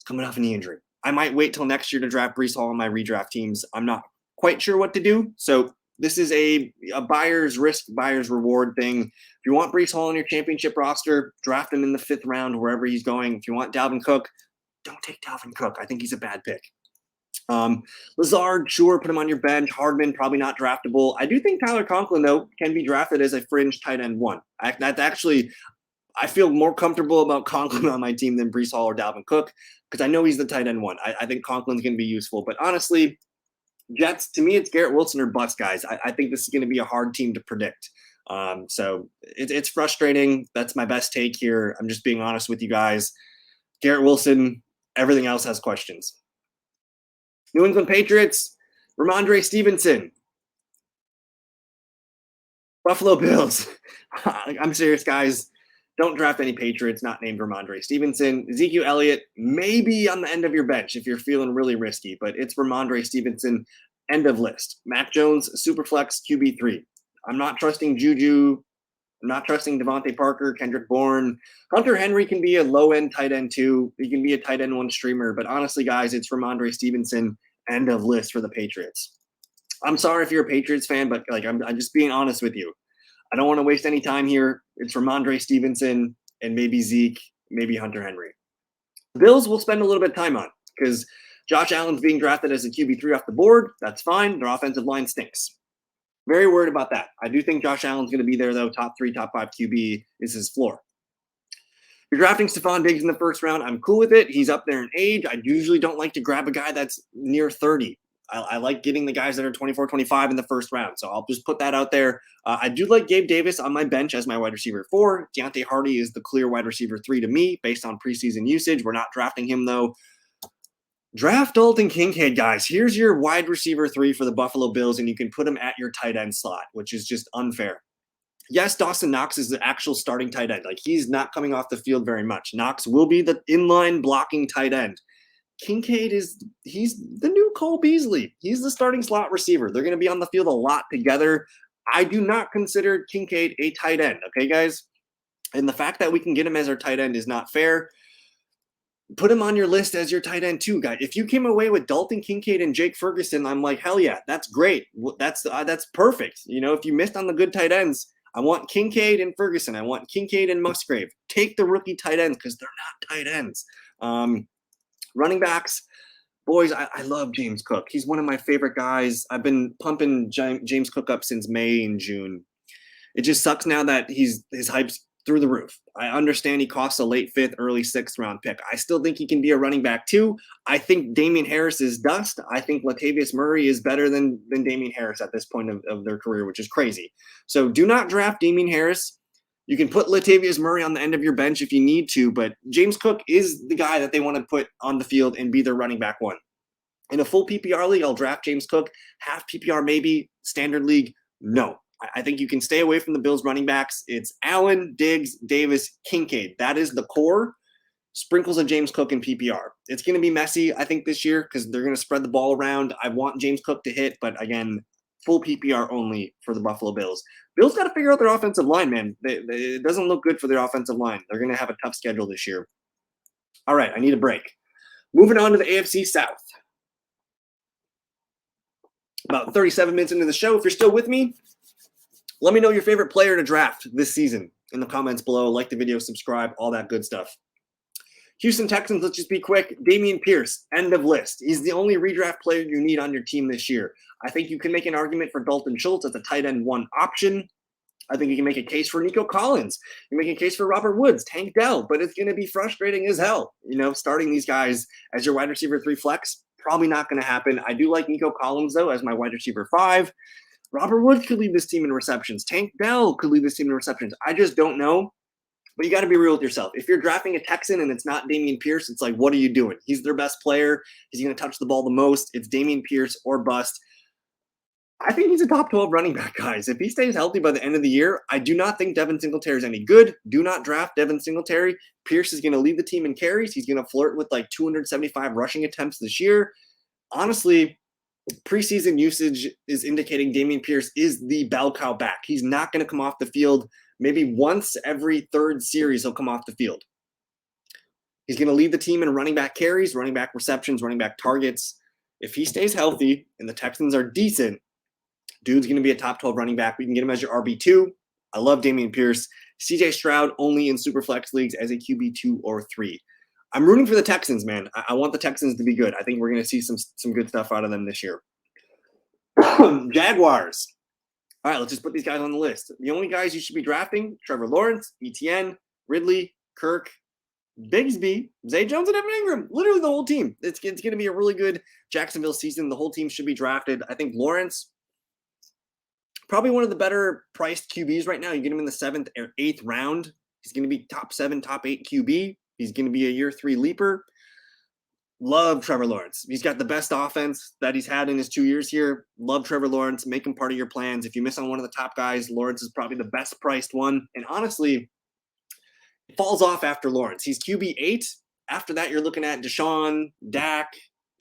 coming off a knee injury. I might wait till next year to draft Breece Hall on my redraft teams. I'm not quite sure what to do. So this is a buyer's risk, buyer's reward thing. If you want Breece Hall on your championship roster, draft him in the 5th round, wherever he's going. If you want Dalvin Cook, don't take Dalvin Cook. I think he's a bad pick. Lazard, sure, put him on your bench. Hardman, probably not draftable. I do think Tyler Conklin, though, can be drafted as a fringe tight end 1. I feel more comfortable about Conklin on my team than Breece Hall or Dalvin Cook because I know he's the tight end 1. I think Conklin's going to be useful. But honestly, Jets, to me, it's Garrett Wilson or bust, guys. I think this is going to be a hard team to predict. So it's frustrating. That's my best take here. I'm just being honest with you guys. Garrett Wilson, everything else has questions. New England Patriots, Ramondre Stevenson. Buffalo Bills. I'm serious, guys. Don't draft any Patriots not named Ramondre Stevenson. Ezekiel Elliott, maybe on the end of your bench if you're feeling really risky, but it's Ramondre Stevenson, end of list. Mac Jones, Superflex, QB3. I'm not trusting Juju. I'm not trusting Devontae Parker, Kendrick Bourne. Hunter Henry can be a low-end tight end, too. He can be a tight end 1 streamer. But honestly, guys, it's Ramondre Stevenson, end of list for the Patriots. I'm sorry if you're a Patriots fan, but like I'm just being honest with you. I don't want to waste any time here. It's Ramondre Stevenson and maybe Zeke, maybe Hunter Henry. The Bills will spend a little bit of time on because Josh Allen's being drafted as a QB3 off the board. That's fine. Their offensive line stinks. Very worried about that. I do think Josh Allen's going to be there, though. Top 3, top 5 QB is his floor. If you're drafting Stephon Diggs in the first round, I'm cool with it. He's up there in age. I usually don't like to grab a guy that's near 30. I like getting the guys that are 24, 25 in the first round. So I'll just put that out there. I do like Gabe Davis on my bench as my wide receiver 4. Deontay Hardy is the clear wide receiver 3 to me based on preseason usage. We're not drafting him, though. Draft Dalton Kincaid, guys. Here's your wide receiver 3 for the Buffalo Bills, and you can put him at your tight end slot, which is just unfair. Yes, Dawson Knox is the actual starting tight end. Like, he's not coming off the field very much. Knox will be the inline blocking tight end. Kincaid he's the new Cole Beasley. He's the starting slot receiver. They're going to be on the field a lot together. I do not consider Kincaid a tight end, okay, guys? And the fact that we can get him as our tight end is not fair. Put him on your list as your tight end too, guys. If you came away with Dalton Kincaid and Jake Ferguson, I'm like, hell yeah, that's great. That's perfect. You know, if you missed on the good tight ends, I want Kincaid and Ferguson. I want Kincaid and Musgrave. Take the rookie tight ends because they're not tight ends. Running backs, boys, I love James Cook. He's one of my favorite guys. I've been pumping James Cook up since May and June. It just sucks now that his hype's through the roof. I understand he costs a late 5th, early 6th round pick. I still think he can be a running back too. I think Damian Harris is dust. I think Latavius Murray is better than Damian Harris at this point of their career, which is crazy. So do not draft Damian Harris. You can put Latavius Murray on the end of your bench if you need to, but James Cook is the guy that they want to put on the field and be their running back 1. In a full PPR league, I'll draft James Cook. Half PPR maybe. Standard league, no. I think you can stay away from the Bills running backs. It's Allen, Diggs, Davis, Kincaid. That is the core. Sprinkles of James Cook in PPR. It's going to be messy, I think, this year because they're going to spread the ball around. I want James Cook to hit, but again, full PPR only for the Buffalo Bills. Bills got to figure out their offensive line, man. It doesn't look good for their offensive line. They're going to have a tough schedule this year. All right, I need a break. Moving on to the AFC South. About 37 minutes into the show. If you're still with me, let me know your favorite player to draft this season in the comments below. Like the video, subscribe, all that good stuff. Houston Texans, let's just be quick. Dameon Pierce, end of list. He's the only redraft player you need on your team this year. I think you can make an argument for Dalton Schultz as a tight end 1 option. I think you can make a case for Nico Collins. You can make a case for Robert Woods, Tank Dell, but it's going to be frustrating as hell. You know, starting these guys as your wide receiver 3 flex, probably not going to happen. I do like Nico Collins, though, as my wide receiver 5. Robert Woods could lead this team in receptions. Tank Dell could lead this team in receptions. I just don't know. But you got to be real with yourself. If you're drafting a Texan and it's not Dameon Pierce, it's like, what are you doing? He's their best player. He's going to touch the ball the most. It's Dameon Pierce or bust. I think he's a top 12 running back, guys. If he stays healthy by the end of the year, I do not think Devin Singletary is any good. Do not draft Devin Singletary. Pierce is going to lead the team in carries. He's going to flirt with like 275 rushing attempts this year. Honestly, preseason usage is indicating Dameon Pierce is the bell cow back. He's not going to come off the field. Maybe once every 3rd series, he'll come off the field. He's going to lead the team in running back carries, running back receptions, running back targets. If he stays healthy and the Texans are decent, dude's going to be a top 12 running back. We can get him as your RB2. I love Dameon Pierce. CJ Stroud only in Superflex leagues as a QB2 or 3. I'm rooting for the Texans, man. I want the Texans to be good. I think we're going to see some good stuff out of them this year. Jaguars. All right, let's just put these guys on the list. The only guys you should be drafting, Trevor Lawrence, Etienne, Ridley, Kirk, Bigsby, Zay Jones, and Evan Ingram. Literally the whole team. It's going to be a really good Jacksonville season. The whole team should be drafted. I think Lawrence, probably one of the better priced QBs right now. You get him in the 7th or 8th round. He's going to be top 7, top 8 QB. He's going to be a year 3 leaper. Love Trevor Lawrence. He's got the best offense that he's had in his 2 years here. Love Trevor Lawrence. Make him part of your plans. If you miss on one of the top guys, Lawrence is probably the best priced one. And honestly, it falls off after Lawrence. He's QB 8. After that, you're looking at Deshaun, Dak.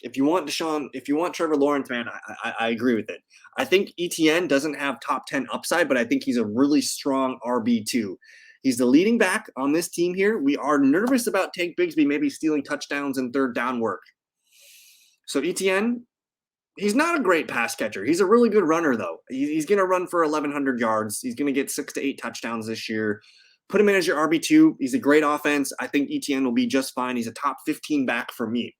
If you want Trevor Lawrence, man, I agree with it. I think Etienne doesn't have top 10 upside, but I think he's a really strong RB2. He's the leading back on this team here. We are nervous about Tank Bigsby maybe stealing touchdowns and 3rd down work. So Etienne, He's not a great pass catcher. He's a really good runner, though. He's going to run for 1,100 yards. He's going to get 6 to 8 touchdowns this year. Put him in as your RB2. He's a great offense. I think ETN will be just fine. He's a top 15 back for me.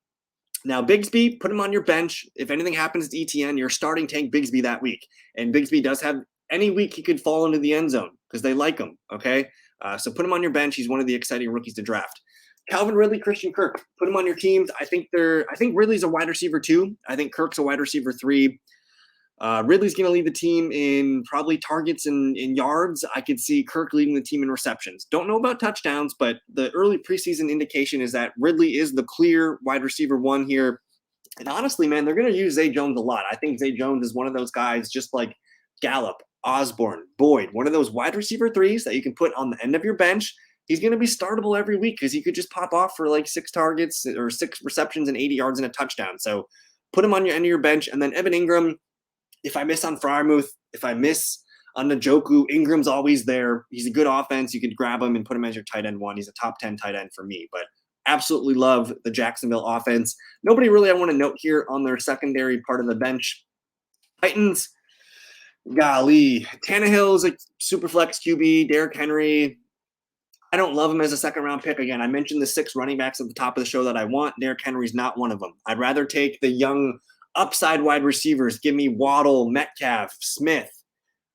Now, Bigsby, put him on your bench. If anything happens to ETN, you're starting Tank Bigsby that week. And Bigsby does have any week he could fall into the end zone because they like him, okay? So put him on your bench. He's one of the exciting rookies to draft. Calvin Ridley, Christian Kirk, put them on your teams. I think Ridley's a wide receiver 2. I think Kirk's a wide receiver 3. Ridley's going to lead the team in probably targets and in yards. I could see Kirk leading the team in receptions. Don't know about touchdowns, but the early preseason indication is that Ridley is the clear wide receiver 1 here. And honestly, man, they're going to use Zay Jones a lot. I think Zay Jones is one of those guys just like Gallup, Osborne, Boyd, one of those wide receiver 3s that you can put on the end of your bench. He's going to be startable every week because he could just pop off for like 6 targets or 6 receptions and 80 yards and a touchdown. So put him on your end of your bench. And then Evan Ingram, if I miss on Freiermuth, if I miss on Njoku, Ingram's always there. He's a good offense. You could grab him and put him as your tight end 1. He's a top 10 tight end for me, but absolutely love the Jacksonville offense. Nobody really I want to note here on their secondary part of the bench. Titans, golly, Tannehill is a super flex QB. Derrick Henry, I don't love him as a second-round pick. Again, I mentioned the 6 running backs at the top of the show that I want. Derrick Henry's not one of them. I'd rather take the young upside wide receivers. Give me Waddle, Metcalf, Smith,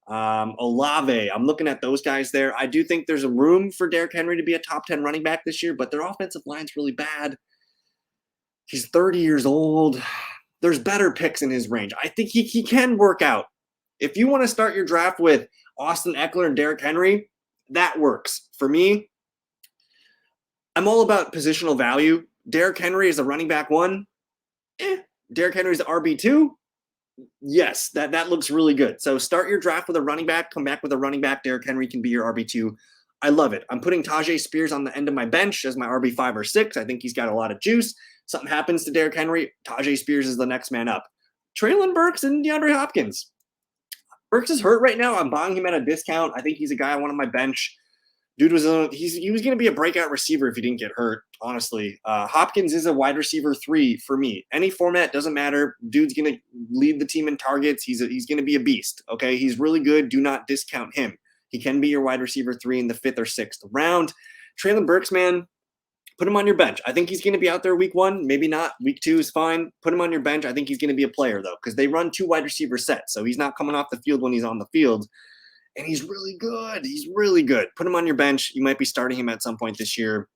Olave. I'm looking at those guys there. I do think there's a room for Derrick Henry to be a top 10 running back this year, but their offensive line's really bad. He's 30 years old. There's better picks in his range. I think he can work out. If you want to start your draft with Austin Eckler and Derrick Henry, that works. For me, I'm all about positional value. Derrick Henry is a running back 1. Derrick Henry's the RB2. Yes, that looks really good. So start your draft with a running back, come back with a running back. Derrick Henry can be your RB2. I love it. I'm putting Tajay Spears on the end of my bench as my RB5 or 6. I think he's got a lot of juice. Something happens to Derrick Henry, Tajay Spears is the next man up. Traylon Burks and DeAndre Hopkins. Burks is hurt right now. I'm buying him at a discount. I think he's a guy I want on my bench. Dude he was going to be a breakout receiver if he didn't get hurt, honestly. Hopkins is a wide receiver 3 for me. Any format, doesn't matter. Dude's going to lead the team in targets. He's going to be a beast, okay? He's really good. Do not discount him. He can be your wide receiver 3 in the 5th or 6th round. Traylon Burks, man, put him on your bench. I think he's going to be out there week 1. Maybe not. Week 2 is fine. Put him on your bench. I think he's going to be a player, though, because they run 2 wide receiver sets, so he's not coming off the field when he's on the field. And he's really good. He's really good. Put him on your bench. You might be starting him at some point this year.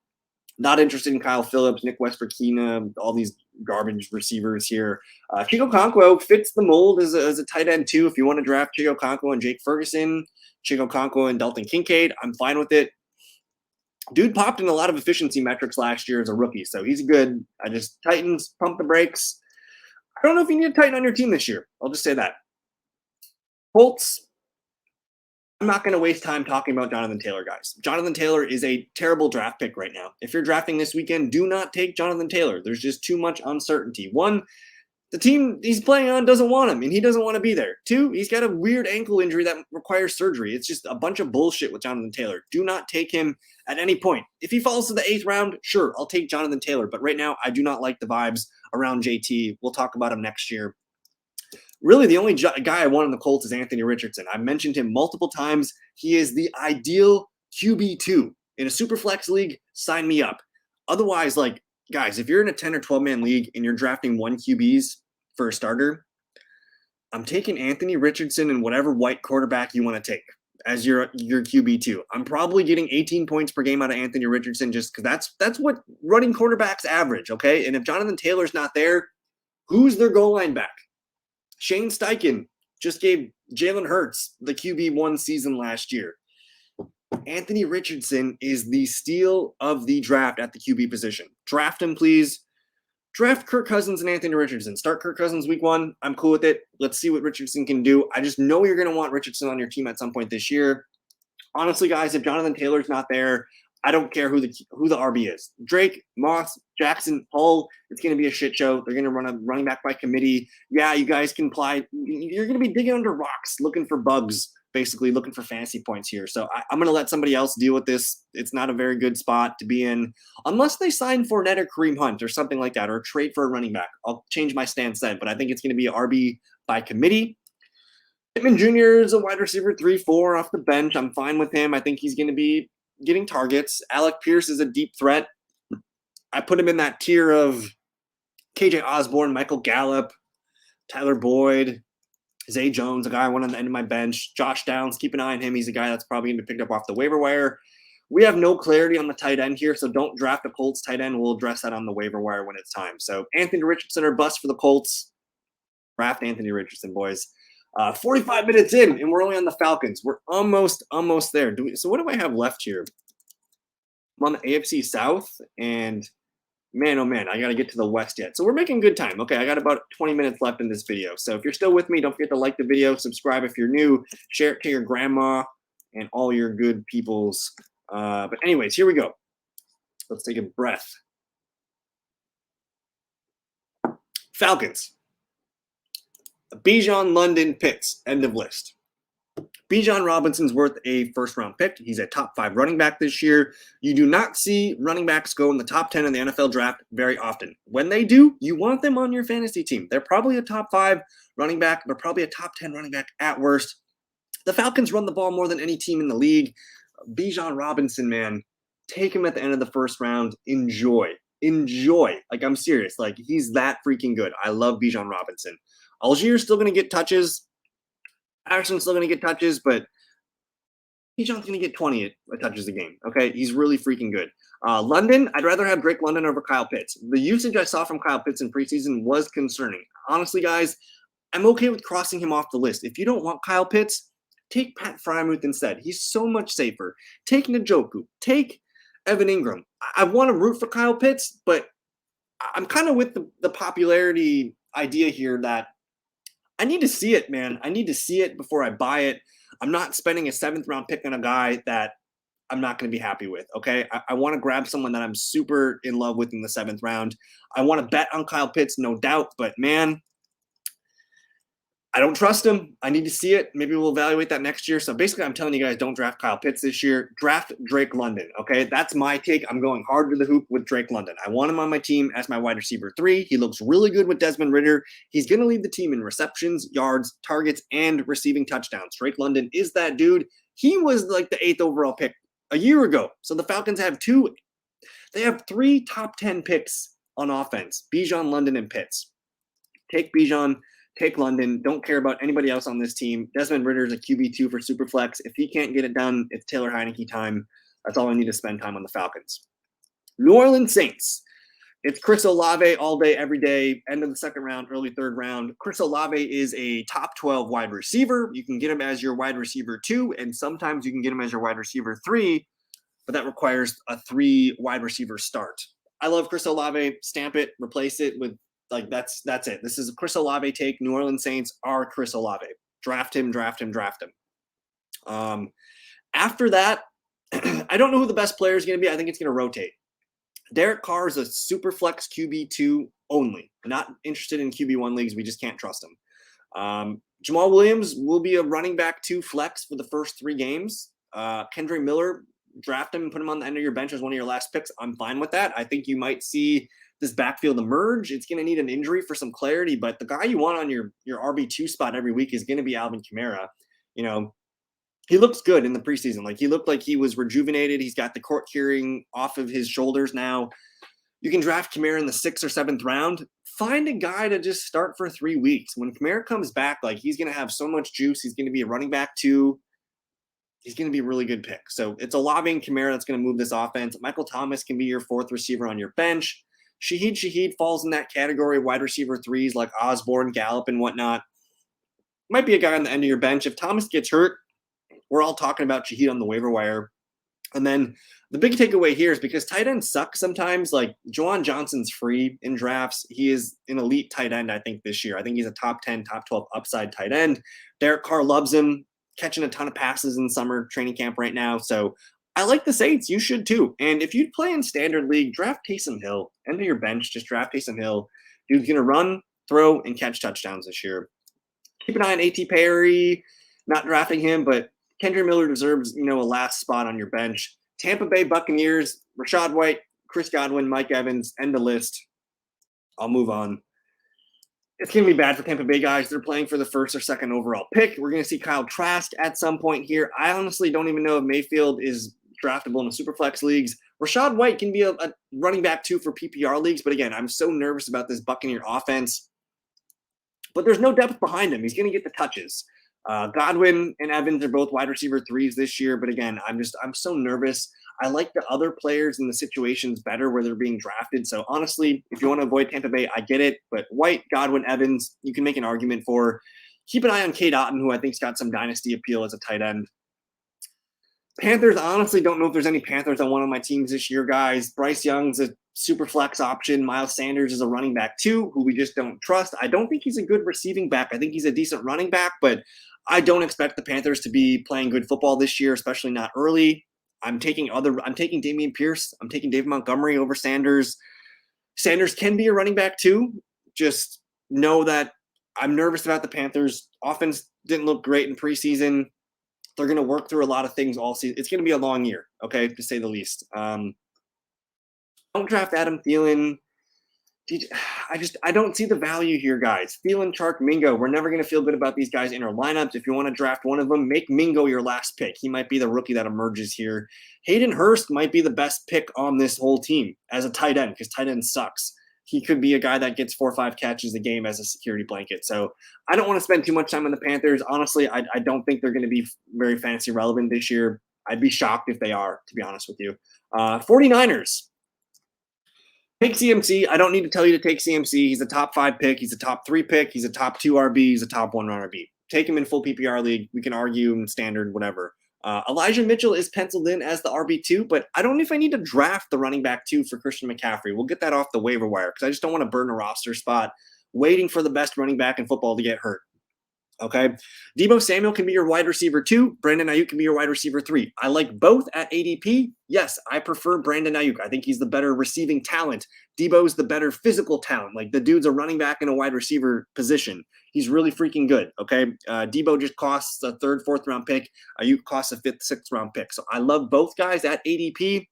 Not interested in Kyle Phillips, Nick Westbrook-Keenum, all these garbage receivers here. Chico Okonkwo fits the mold as a tight end, too. If you want to draft Chico Okonkwo and Jake Ferguson, Chico Okonkwo and Dalton Kincaid, I'm fine with it. Dude popped in a lot of efficiency metrics last year as a rookie, so he's good. Titans, pump the brakes. I don't know if you need a Titan on your team this year. I'll just say that. Colts, I'm not going to waste time talking about Jonathan Taylor, guys. Jonathan Taylor is a terrible draft pick right now. If you're drafting this weekend, do not take Jonathan Taylor. There's just too much uncertainty. 1, the team he's playing on doesn't want him, and he doesn't want to be there. 2, he's got a weird ankle injury that requires surgery. It's just a bunch of bullshit with Jonathan Taylor. Do not take him at any point. If he falls to the 8th round, sure, I'll take Jonathan Taylor. But right now, I do not like the vibes around JT. We'll talk about him next year. Really, the only guy I want in the Colts is Anthony Richardson. I've mentioned him multiple times. He is the ideal QB2. In a super flex league, sign me up. Otherwise, guys, if you're in a 10 or 12-man league and you're drafting 1 QBs for a starter, I'm taking Anthony Richardson and whatever white quarterback you want to take as your QB2. I'm probably getting 18 points per game out of Anthony Richardson just because that's what running quarterbacks average, okay? And if Jonathan Taylor's not there, who's their goal line back? Shane Steichen just gave Jalen Hurts the QB1 season last year. Anthony Richardson is the steal of the draft at the QB position. Draft him, please. Draft Kirk Cousins and Anthony Richardson. Start Kirk Cousins week 1. I'm cool with it. Let's see what Richardson can do. I just know you're going to want Richardson on your team at some point this year. Honestly, guys, if Jonathan Taylor's not there, I don't care who the RB is. Drake, Moss, Jackson, Hull, it's going to be a shit show. They're going to run a running back by committee. Yeah, you guys can apply. You're going to be digging under rocks looking for bugs basically looking for fantasy points here. So I'm going to let somebody else deal with this. It's not a very good spot to be in unless they sign Fournette or Kareem Hunt or something like that, or trade for a running back. I'll change my stance then, but I think it's going to be RB by committee. Pittman Jr. is a wide receiver 3-4 off the bench. I'm fine with him. I think he's going to be getting targets. Alec Pierce is a deep threat. I put him in that tier of KJ Osborne, Michael Gallup, Tyler Boyd, Zay Jones, a guy I want on the end of my bench. Josh Downs, keep an eye on him. He's a guy that's probably going to be picked up off the waiver wire. We have no clarity on the tight end here, so don't draft a Colts tight end. We'll address that on the waiver wire when it's time. So Anthony Richardson or bust for the Colts. Draft Anthony Richardson, boys. 45 minutes in, and we're only on the Falcons. We're almost there. So what do I have left here? I'm on the AFC South, and man, oh man, I got to get to the West yet. So we're making good time. Okay, I got about 20 minutes left in this video. So if you're still with me, don't forget to like the video, subscribe if you're new, share it to your grandma and all your good peoples. But anyways, here we go. Let's take a breath. Falcons. Bijan, London, Pitts, end of list. Bijan Robinson's worth a first-round pick. He's a top 5 running back this year. You do not see running backs go in the top 10 in the NFL draft very often. When they do, you want them on your fantasy team. They're probably a top 5 running back. They're probably a top 10 running back at worst. The Falcons run the ball more than any team in the league. Bijan Robinson, man, take him at the end of the first round. Enjoy. Like, I'm serious. Like, he's that freaking good. I love Bijan Robinson. Algiers still going to get touches. Patterson's still going to get touches, but Bijan's going to get 20 touches a game. Okay, he's really freaking good. London, I'd rather have Drake London over Kyle Pitts. The usage I saw from Kyle Pitts in preseason was concerning. Honestly, guys, I'm okay with crossing him off the list. If you don't want Kyle Pitts, take Pat Freiermuth instead. He's so much safer. Take Njoku. Take Evan Ingram. I want to root for Kyle Pitts, but I'm kind of with the popularity idea here that I need to see it, man. I need to see it before I buy it. I'm not spending a 7th round pick on a guy that I'm not going to be happy with, okay? I want to grab someone that I'm super in love with in the 7th round. I want to bet on Kyle Pitts, no doubt, but man, I don't trust him. I need to see it. Maybe we'll evaluate that next year. So basically, I'm telling you guys, don't draft Kyle Pitts this year. Draft Drake London, okay? That's my take. I'm going hard to the hoop with Drake London. I want him on my team as my wide receiver 3. He looks really good with Desmond Ridder. He's going to lead the team in receptions, yards, targets, and receiving touchdowns. Drake London is that dude. He was like the 8th overall pick a year ago. So the Falcons have 3 top 10 picks on offense, Bijan, London, and Pitts. Take Bijan. Take London. Don't care about anybody else on this team. Desmond Ridder is a QB2 for Superflex. If he can't get it done, it's Taylor Heineke time. That's all I need to spend time on the Falcons. New Orleans Saints. It's Chris Olave all day, every day. End of the 2nd round, early 3rd round. Chris Olave is a top 12 wide receiver. You can get him as your wide receiver 2, and sometimes you can get him as your wide receiver 3, but that requires a 3 wide receiver start. I love Chris Olave. Stamp it, replace it with that's it. This is a Chris Olave take. New Orleans Saints are Chris Olave. Draft him. After that, I don't know who the best player is going to be. I think it's going to rotate. Derek Carr is a super flex QB2 only. Not interested in QB1 leagues. We just can't trust him. Jamal Williams will be a running back 2 flex for the first 3 games. Kendre Miller, draft him and put him on the end of your bench as one of your last picks. I'm fine with that. I think you might see this backfield emerge. It's going to need an injury for some clarity, but the guy you want on your RB2 spot every week is going to be Alvin Kamara. You know, he looks good in the preseason. Like, he looked like he was rejuvenated. He's got the court hearing off of his shoulders now. You can draft Kamara in the 6th or 7th round. Find a guy to just start for 3 weeks. When Kamara comes back, like, he's going to have so much juice. He's going to be a running back 2. He's going to be a really good pick. So it's Olave and Kamara that's going to move this offense. Michael Thomas can be your 4th receiver on your bench. Shaheed falls in that category, wide receiver 3s like Osborne, Gallup, and whatnot. Might be a guy on the end of your bench. If Thomas gets hurt, we're all talking about Shaheed on the waiver wire. And then the big takeaway here is because tight ends suck sometimes. Like, Juwan Johnson's free in drafts. He is an elite tight end, I think, this year. I think he's a top 10, top 12 upside tight end. Derek Carr loves him, catching a ton of passes in summer training camp right now. So I like the Saints. You should too. And if you play in standard league, draft Taysom Hill. End of your bench, just draft Taysom Hill. Dude's going to run, throw, and catch touchdowns this year. Keep an eye on A.T. Perry. not drafting him, but Kendra Miller deserves, a last spot on your bench. Tampa Bay Buccaneers, Rachaad White, Chris Godwin, Mike Evans, end the list. I'll move on. It's going to be bad for Tampa Bay guys. They're playing for the first or second overall pick. We're going to see Kyle Trask at some point here. I honestly don't even know if Mayfield is draftable in the Superflex leagues. Rachaad White can be a running back too for PPR leagues. But again, I'm so nervous about this Buccaneer offense. But there's no depth behind him. He's going to get the touches. Godwin and Evans are both wide receiver 3s this year. But again, I'm so nervous. I like the other players in the situations better where they're being drafted. So honestly, if you want to avoid Tampa Bay, I get it. But White, Godwin, Evans, you can make an argument for. Keep an eye on Cade Otton, who I think's got some dynasty appeal as a tight end. Panthers, honestly, don't know if there's any Panthers on one of my teams this year, guys. Bryce Young's a super flex option. Miles Sanders is a running back too, who we just don't trust. I don't think he's a good receiving back. I think he's a decent running back, but I don't expect the Panthers to be playing good football this year, especially not early. I'm taking Dameon Pierce. I'm taking David Montgomery over Sanders. Sanders can be a running back too. Just know that I'm nervous about the Panthers. Offense didn't look great in preseason. They're going to work through a lot of things all season. It's going to be a long year, okay, to say the least. Don't draft Adam Thielen. I don't see the value here, guys. Thielen, Chark, Mingo. We're never going to feel good about these guys in our lineups. If you want to draft one of them, make Mingo your last pick. He might be the rookie that emerges here. Hayden Hurst might be the best pick on this whole team as a tight end because tight end sucks. He could be a guy that gets 4 or 5 catches a game as a security blanket. So I don't want to spend too much time on the Panthers. Honestly, I don't think they're going to be very fantasy relevant this year. I'd be shocked if they are, to be honest with you. 49ers. Take CMC. I don't need to tell you to take CMC. He's a top 5 pick. He's a top 3 pick. He's a top 2 RB. He's a top 1 RB. Take him in full PPR league. We can argue in standard, whatever. Elijah Mitchell is penciled in as the RB2, but I don't know if I need to draft the running back 2 for Christian McCaffrey. We'll get that off the waiver wire because I just don't want to burn a roster spot waiting for the best running back in football to get hurt. Okay. Deebo Samuel can be your wide receiver 2. Brandon Ayuk can be your wide receiver 3. I like both at ADP. Yes, I prefer Brandon Ayuk. I think he's the better receiving talent. Deebo's the better physical talent. Like the dude's a running back in a wide receiver position. He's really freaking good. Okay. Deebo just costs a 3rd, 4th round pick. Ayuk costs a 5th, 6th round pick. So I love both guys at ADP.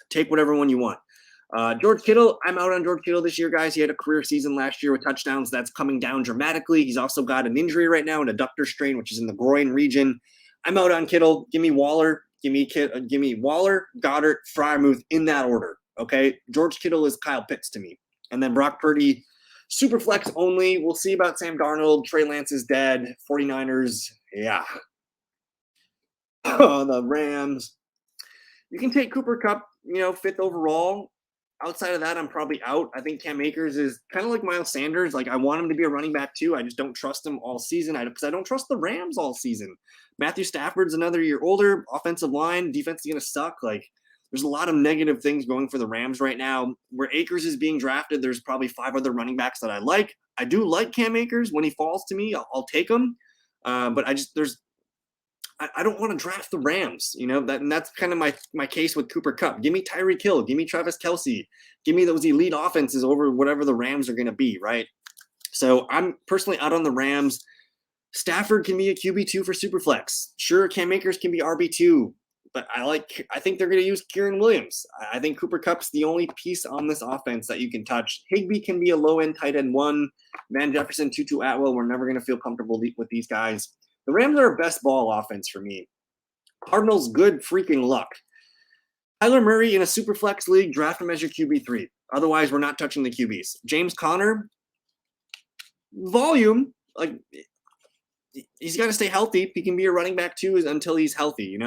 Take whatever one you want. George Kittle, I'm out on George Kittle this year, guys. He had a career season last year with touchdowns. That's coming down dramatically. He's also got an injury right now, an adductor strain, which is in the groin region. I'm out on Kittle. Give me Waller. Give me Waller, Goddard, Freiermuth in that order. Okay. George Kittle is Kyle Pitts to me. And then Brock Purdy, super flex only. We'll see about Sam Darnold. Trey Lance is dead. 49ers. Yeah. The Rams. You can take Cooper Kupp, 5th overall. Outside of that, I'm probably out. I think Cam Akers is kind of like Miles Sanders. Like, I want him to be a running back too. I just don't trust him all season because I don't trust the Rams all season. Matthew Stafford's another year older. Offensive line, defense is going to suck. Like, there's a lot of negative things going for the Rams right now. Where Akers is being drafted, there's probably 5 other running backs that I like. I do like Cam Akers. When he falls to me, I'll take him. But I don't want to draft the Rams, and that's kind of my case with Cooper Kupp. Give me Tyreek Hill. Give me Travis Kelce. Give me those elite offenses over whatever the Rams are going to be, right? So I'm personally out on the Rams. Stafford can be a QB2 for Superflex. Sure, Cam Akers can be RB2, but I think they're going to use Kieran Williams. I think Cooper Kupp's the only piece on this offense that you can touch. Higbee can be a low-end tight end 1. Van Jefferson, Tutu Atwell. We're never going to feel comfortable with these guys. The Rams are a best ball offense for me. Cardinals, good freaking luck. Kyler Murray in a super flex league, draft him as your QB3. Otherwise, we're not touching the QBs. James Conner, volume. Like, he's got to stay healthy. He can be a running back too until he's healthy,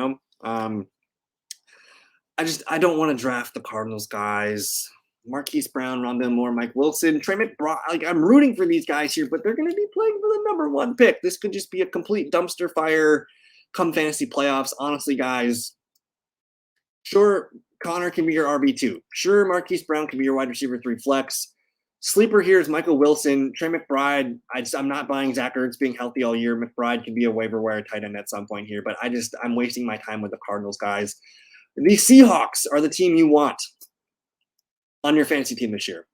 I don't want to draft the Cardinals guys. Marquise Brown, Rondale Moore, Mike Wilson, Trey McBride. Like, I'm rooting for these guys here, but they're going to be playing for the number 1 pick. This could just be a complete dumpster fire come fantasy playoffs. Honestly, guys, sure, Connor can be your RB2. Sure, Marquise Brown can be your wide receiver 3 flex. Sleeper here is Michael Wilson. Trey McBride, I'm not buying Zach Ertz being healthy all year. McBride can be a waiver wire tight end at some point here, but I'm wasting my time with the Cardinals guys. The Seahawks are the team you want on your fantasy team this year.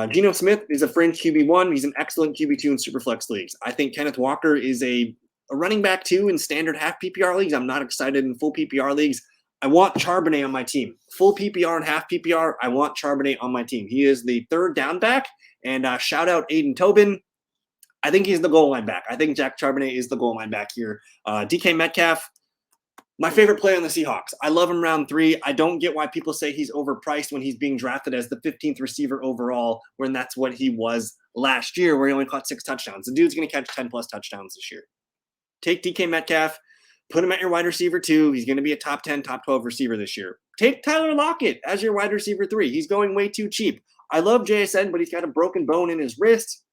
Geno Smith is a fringe QB1. He's an excellent QB2 in Superflex leagues. I think Kenneth Walker is a a running back 2 in standard half PPR leagues. I'm not excited in full PPR leagues. I want Charbonnet on my team. Full PPR and half PPR, I want Charbonnet on my team. He is the third down back. And shout out Aiden Tobin. I think he's the goal line back. I think Jack Charbonnet is the goal line back here. DK Metcalf, my favorite player on the Seahawks. I love him round 3. I don't get why people say he's overpriced when he's being drafted as the 15th receiver overall, when that's what he was last year, where he only caught 6 touchdowns. The dude's going to catch 10-plus touchdowns this year. Take DK Metcalf, put him at your wide receiver 2. He's going to be a top 10, top 12 receiver this year. Take Tyler Lockett as your wide receiver 3. He's going way too cheap. I love JSN, but he's got a broken bone in his wrist.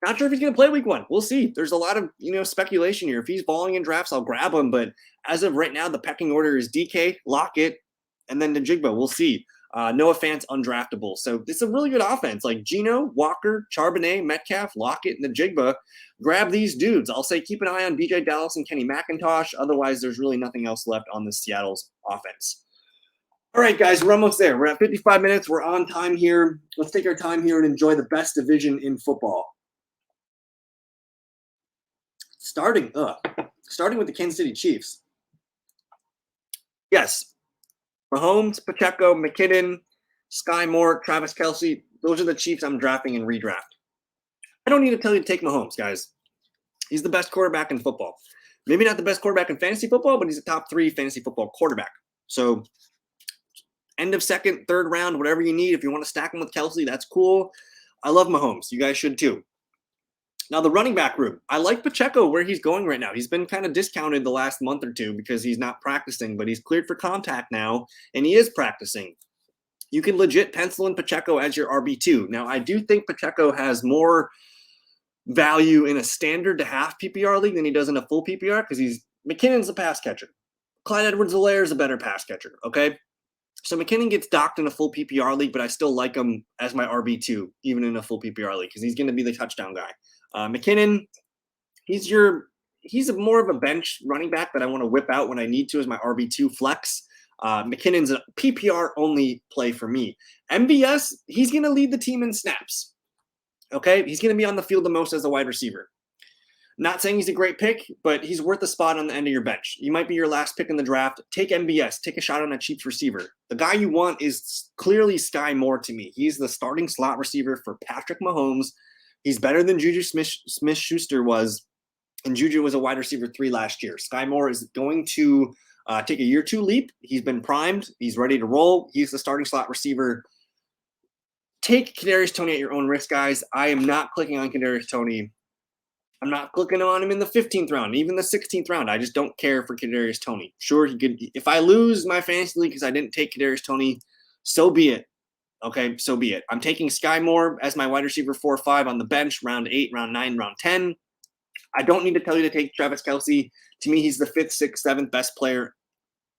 Not sure if he's going to play week 1. We'll see. There's a lot of, speculation here. If he's balling in drafts, I'll grab him. But as of right now, the pecking order is DK, Lockett, and then Najigba. We'll see. Noah Fant's undraftable. So it's a really good offense. Like Geno, Walker, Charbonnet, Metcalf, Lockett, and Najigba. Grab these dudes. I'll say keep an eye on BJ Dallas and Kenny McIntosh. Otherwise, there's really nothing else left on the Seattle's offense. All right, guys, we're almost there. We're at 55 minutes. We're on time here. Let's take our time here and enjoy the best division in football. Starting with the Kansas City Chiefs. Yes, Mahomes, Pacheco, McKinnon, Sky Moore, Travis Kelce. Those are the Chiefs I'm drafting in redraft. I don't need to tell you to take Mahomes, guys. He's the best quarterback in football. Maybe not the best quarterback in fantasy football, but he's a top 3 fantasy football quarterback. So end of second, third round, whatever you need. If you want to stack him with Kelce, that's cool. I love Mahomes. You guys should too. Now, the running back room. I like Pacheco where he's going right now. He's been kind of discounted the last month or two because he's not practicing, but he's cleared for contact now, and he is practicing. You can legit pencil in Pacheco as your RB2. Now, I do think Pacheco has more value in a standard to half PPR league than he does in a full PPR because McKinnon's a pass catcher. Clyde Edwards-Helaire is a better pass catcher, okay? So McKinnon gets docked in a full PPR league, but I still like him as my RB2, even in a full PPR league, because he's going to be the touchdown guy. McKinnon, he's more of a bench running back that I want to whip out when I need to as my RB2 flex. McKinnon's a PPR only play for me. MVS, he's going to lead the team in snaps. Okay, he's going to be on the field the most as a wide receiver. Not saying he's a great pick, but he's worth a spot on the end of your bench. He might be your last pick in the draft. Take MVS. Take a shot on a Chiefs receiver. The guy you want is clearly Sky Moore to me. He's the starting slot receiver for Patrick Mahomes. He's better than Juju Smith-Schuster was, and Juju was a wide receiver 3 last year. Sky Moore is going to take a year 2 leap. He's been primed. He's ready to roll. He's the starting slot receiver. Take Kadarius Toney at your own risk, guys. I am not clicking on Kadarius Toney. I'm not clicking on him in the 15th round, even the 16th round. I just don't care for Kadarius Toney. Sure, he could. If I lose my fantasy league because I didn't take Kadarius Toney, so be it. Okay, so be it. I'm taking Sky Moore as my wide receiver 4 or 5 on the bench, round 8, round 9, round 10. I don't need to tell you to take Travis Kelce. To me, he's the 5th, 6th, 7th best player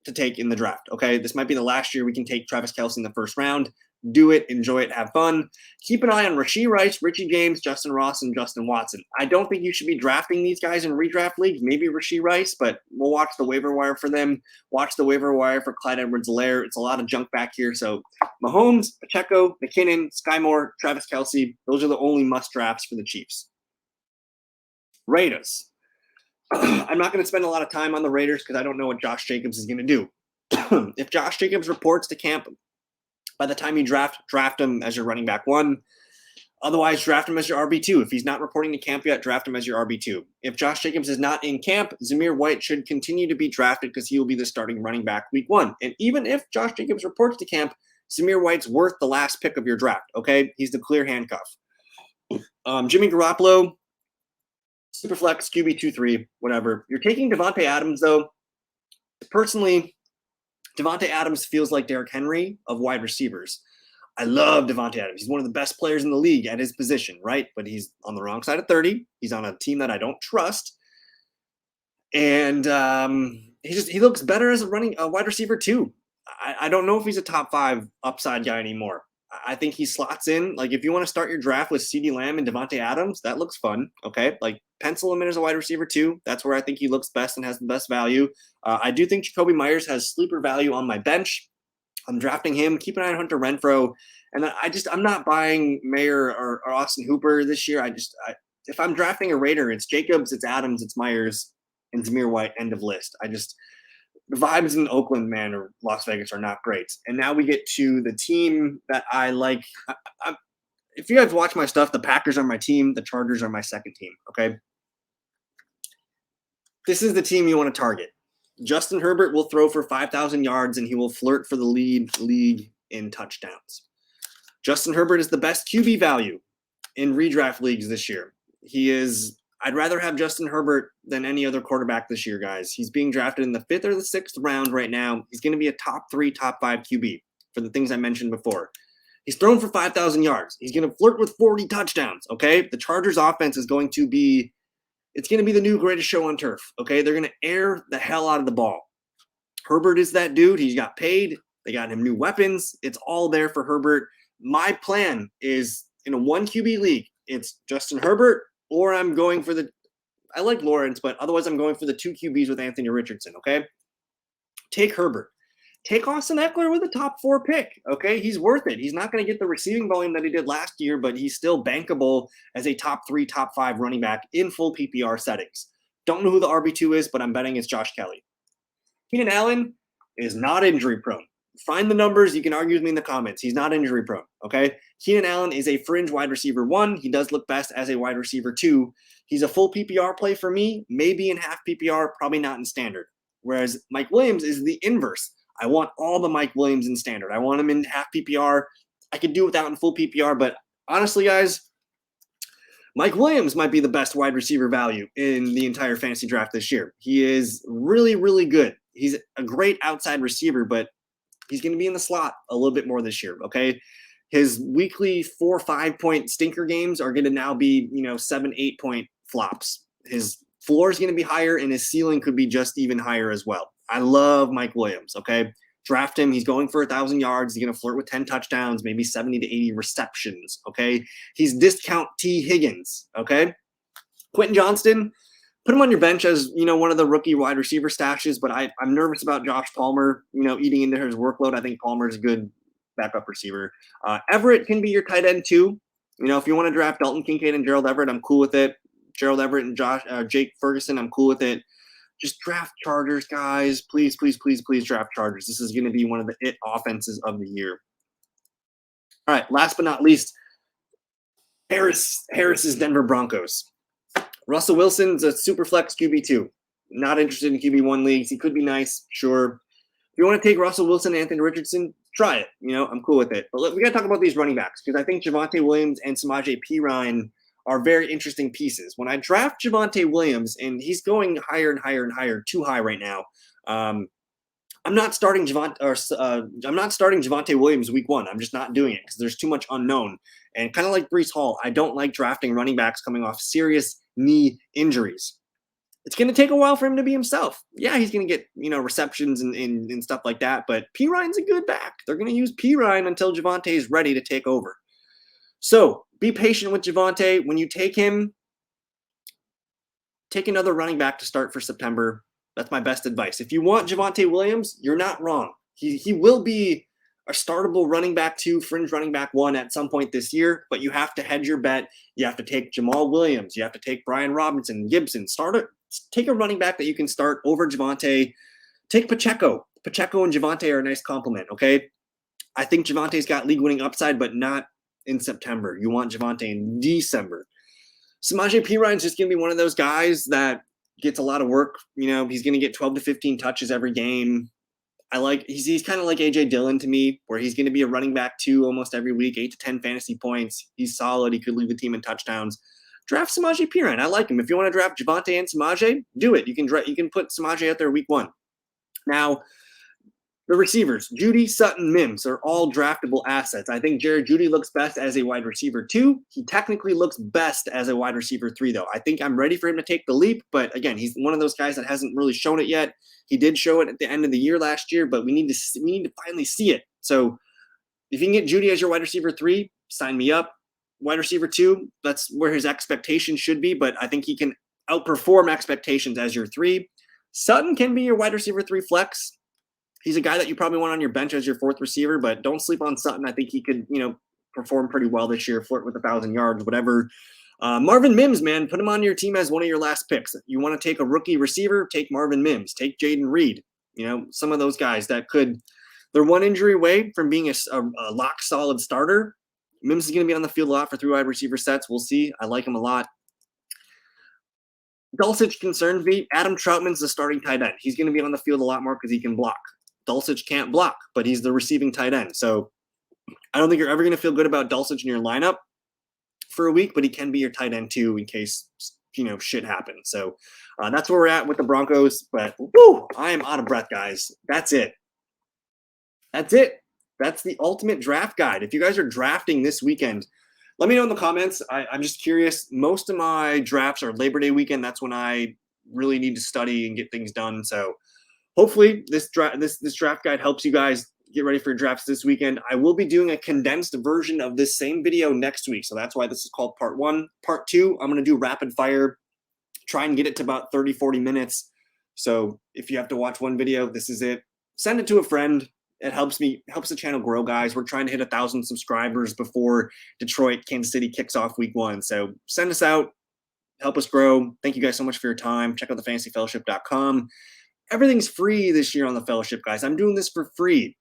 to take in the draft. Okay, this might be the last year we can take Travis Kelce in the first round. Do it, enjoy it, have fun. Keep an eye on Rashee Rice, Richie James, Justin Ross, and Justin Watson. I don't think you should be drafting these guys in redraft leagues. Maybe Rashee Rice, but we'll watch the waiver wire for them. Watch the waiver wire for Clyde Edwards-Helaire. It's a lot of junk back here. So Mahomes, Pacheco, McKinnon, Sky Moore, Travis Kelce, those are the only must drafts for the Chiefs. Raiders. I'm not going to spend a lot of time on the Raiders because I don't know what Josh Jacobs is going to do. If Josh Jacobs reports to camp, by the time you draft him as your running back 1. Otherwise, draft him as your RB2. If he's not reporting to camp yet, draft him as your RB2. If Josh Jacobs is not in camp, Zamir White should continue to be drafted because he will be the starting running back week 1. And even if Josh Jacobs reports to camp, Zamir White's worth the last pick of your draft, okay? He's the clear handcuff. Jimmy Garoppolo, Superflex, QB 2-3, whatever. You're taking Devontae Adams, though. Personally, Devontae Adams feels like Derrick Henry of wide receivers. I love Devontae Adams. He's one of the best players in the league at his position, right? But he's on the wrong side of 30. He's on a team that I don't trust. And he looks better as a wide receiver too. I don't know if he's a top 5 upside guy anymore. I think he slots in. Like, if you want to start your draft with CeeDee Lamb and Devontae Adams, that looks fun. Okay, like pencil him in as a wide receiver too. That's where I think he looks best and has the best value. I do think Jacoby Myers has sleeper value on my bench. I'm drafting him. Keep an eye on Hunter Renfrow. And I'm not buying Mayer or Austin Hooper this year. if I'm drafting a Raider, it's Jacobs, it's Adams, it's Myers, and Zamir White, end of list. The vibes in Oakland, man, or Las Vegas are not great. And now we get to the team that I like. If you guys watch my stuff, the Packers are my team. The Chargers are my second team, okay? This is the team you want to target. Justin Herbert will throw for 5,000 yards, and he will flirt for the league in touchdowns. Justin Herbert is the best QB value in redraft leagues this year. I'd rather have Justin Herbert than any other quarterback this year, guys. He's being drafted in the 5th or the 6th round right now. He's going to be a top 3, top 5 QB for the things I mentioned before. He's thrown for 5,000 yards. He's going to flirt with 40 touchdowns, okay? The Chargers offense is going to be the new greatest show on turf, okay? They're going to air the hell out of the ball. Herbert is that dude. He's got paid. They got him new weapons. It's all there for Herbert. My plan is in a 1 QB league, it's Justin Herbert, or I like Lawrence, but otherwise I'm going for the 2 QBs with Anthony Richardson, okay? Take Herbert. Take Austin Eckler with a top 4 pick, okay? He's worth it. He's not going to get the receiving volume that he did last year, but he's still bankable as a top 3, top 5 running back in full PPR settings. Don't know who the RB2 is, but I'm betting it's Josh Kelly. Keenan Allen is not injury prone. Find the numbers. You can argue with me in the comments. He's not injury prone, okay? Keenan Allen is a fringe wide receiver 1. He does look best as a wide receiver 2. He's a full PPR play for me, maybe in half PPR, probably not in standard. Whereas Mike Williams is the inverse. I want all the Mike Williams in standard. I want him in half PPR. I could do without in full PPR, but honestly, guys, Mike Williams might be the best wide receiver value in the entire fantasy draft this year. He is really, really good. He's a great outside receiver, but he's going to be in the slot a little bit more this year, okay? His weekly 4 or 5 point stinker games are going to now be, 7, 8 point flops. His floor is going to be higher, and his ceiling could be just even higher as well. I love Mike Williams, okay? Draft him. He's going for 1,000 yards. He's going to flirt with 10 touchdowns, maybe 70 to 80 receptions, okay? He's discount T. Higgins, okay? Quentin Johnston, put him on your bench as, one of the rookie wide receiver stashes, but I'm nervous about Josh Palmer, eating into his workload. I think Palmer's a good backup receiver. Everett can be your tight end too. If you want to draft Dalton Kincaid and Gerald Everett, I'm cool with it. Gerald Everett and Jake Ferguson, I'm cool with it. Just draft Chargers, guys. Please, please, please, please draft Chargers. This is going to be one of the it offenses of the year. All right, last but not least, Harris's Denver Broncos. Russell Wilson's a super flex QB2. Not interested in QB1 leagues. He could be nice, sure. If you want to take Russell Wilson and Anthony Richardson, try it. I'm cool with it. But we got to talk about these running backs because I think Javonte Williams and Samaje Perine are very interesting pieces. When I draft Javonte Williams, and he's going higher and higher and higher, too high right now, I'm not starting Javonte Williams week 1. I'm just not doing it because there's too much unknown. And kind of like Breece Hall, I don't like drafting running backs coming off serious knee injuries. It's going to take a while for him to be himself. Yeah, he's going to get, receptions and stuff like that, but Perine's a good back. They're going to use Perine until Javonte is ready to take over. So be patient with Javonte. When you take him, take another running back to start for September. That's my best advice. If you want Javonte Williams, you're not wrong. He will be a startable running back 2, fringe running back 1 at some point this year, but you have to hedge your bet. You have to take Jamal Williams. You have to take Brian Robinson, Gibson. Take a running back that you can start over Javonte. Take Pacheco. Pacheco and Javonte are a nice compliment, okay? I think Javante's got league-winning upside, but not in September. You want Javonte in December. Samaje Perine's just going to be one of those guys that gets a lot of work. He's going to get 12 to 15 touches every game. He's kind of like A.J. Dillon to me, where he's going to be a running back 2 almost every week, 8 to 10 fantasy points. He's solid. He could lead the team in touchdowns. Draft Samaje Perine. I like him. If you want to draft Javonte and Samaje, do it. You can put Samaje out there week 1. Now, the receivers, Judy, Sutton, Mims, are all draftable assets. I think Jared Judy looks best as a wide receiver 2. He technically looks best as a wide receiver 3, though. I think I'm ready for him to take the leap, but again, he's one of those guys that hasn't really shown it yet. He did show it at the end of the year last year, but we need to finally see it. So if you can get Judy as your wide receiver 3, sign me up. Wide receiver 2, that's where his expectations should be, but I think he can outperform expectations as your 3. Sutton can be your wide receiver 3 flex. He's a guy that you probably want on your bench as your 4th receiver, but don't sleep on Sutton. I think he could, perform pretty well this year, flirt with 1,000 yards, whatever. Marvin Mims, man, put him on your team as one of your last picks. You want to take a rookie receiver, take Marvin Mims, take Jaden Reed. You know, some of those guys that could, they're one injury away from being a lock solid starter. Mims is going to be on the field a lot for 3 wide receiver sets. We'll see. I like him a lot. Dulcich concerns me. Adam Troutman's the starting tight end. He's going to be on the field a lot more because he can block. Dulcich can't block, but he's the receiving tight end. So I don't think you're ever going to feel good about Dulcich in your lineup for a week, but he can be your tight end too in case, you know, shit happens. So that's where we're at with the Broncos. But woo, I am out of breath, guys. That's it. That's it. That's the ultimate draft guide. If you guys are drafting this weekend, let me know in the comments. I'm just curious. Most of my drafts are Labor Day weekend. That's when I really need to study and get things done. So hopefully this draft guide helps you guys get ready for your drafts this weekend. I will be doing a condensed version of this same video next week. So that's why this is called part 1. Part 2, I'm going to do rapid fire, try and get it to about 30, 40 minutes. So if you have to watch one video, this is it. Send it to a friend. It helps the channel grow, guys. We're trying to hit 1,000 subscribers before Detroit, Kansas City kicks off week 1. So send us out, help us grow. Thank you guys so much for your time. Check out thefantasyfellowship.com. Everything's free this year on the fellowship, guys. I'm doing this for free.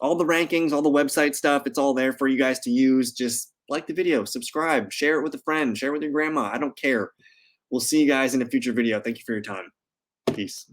All the rankings, all the website stuff, it's all there for you guys to use. Just like the video, subscribe, share it with a friend, share it with your grandma. I don't care. We'll see you guys in a future video. Thank you for your time. Peace.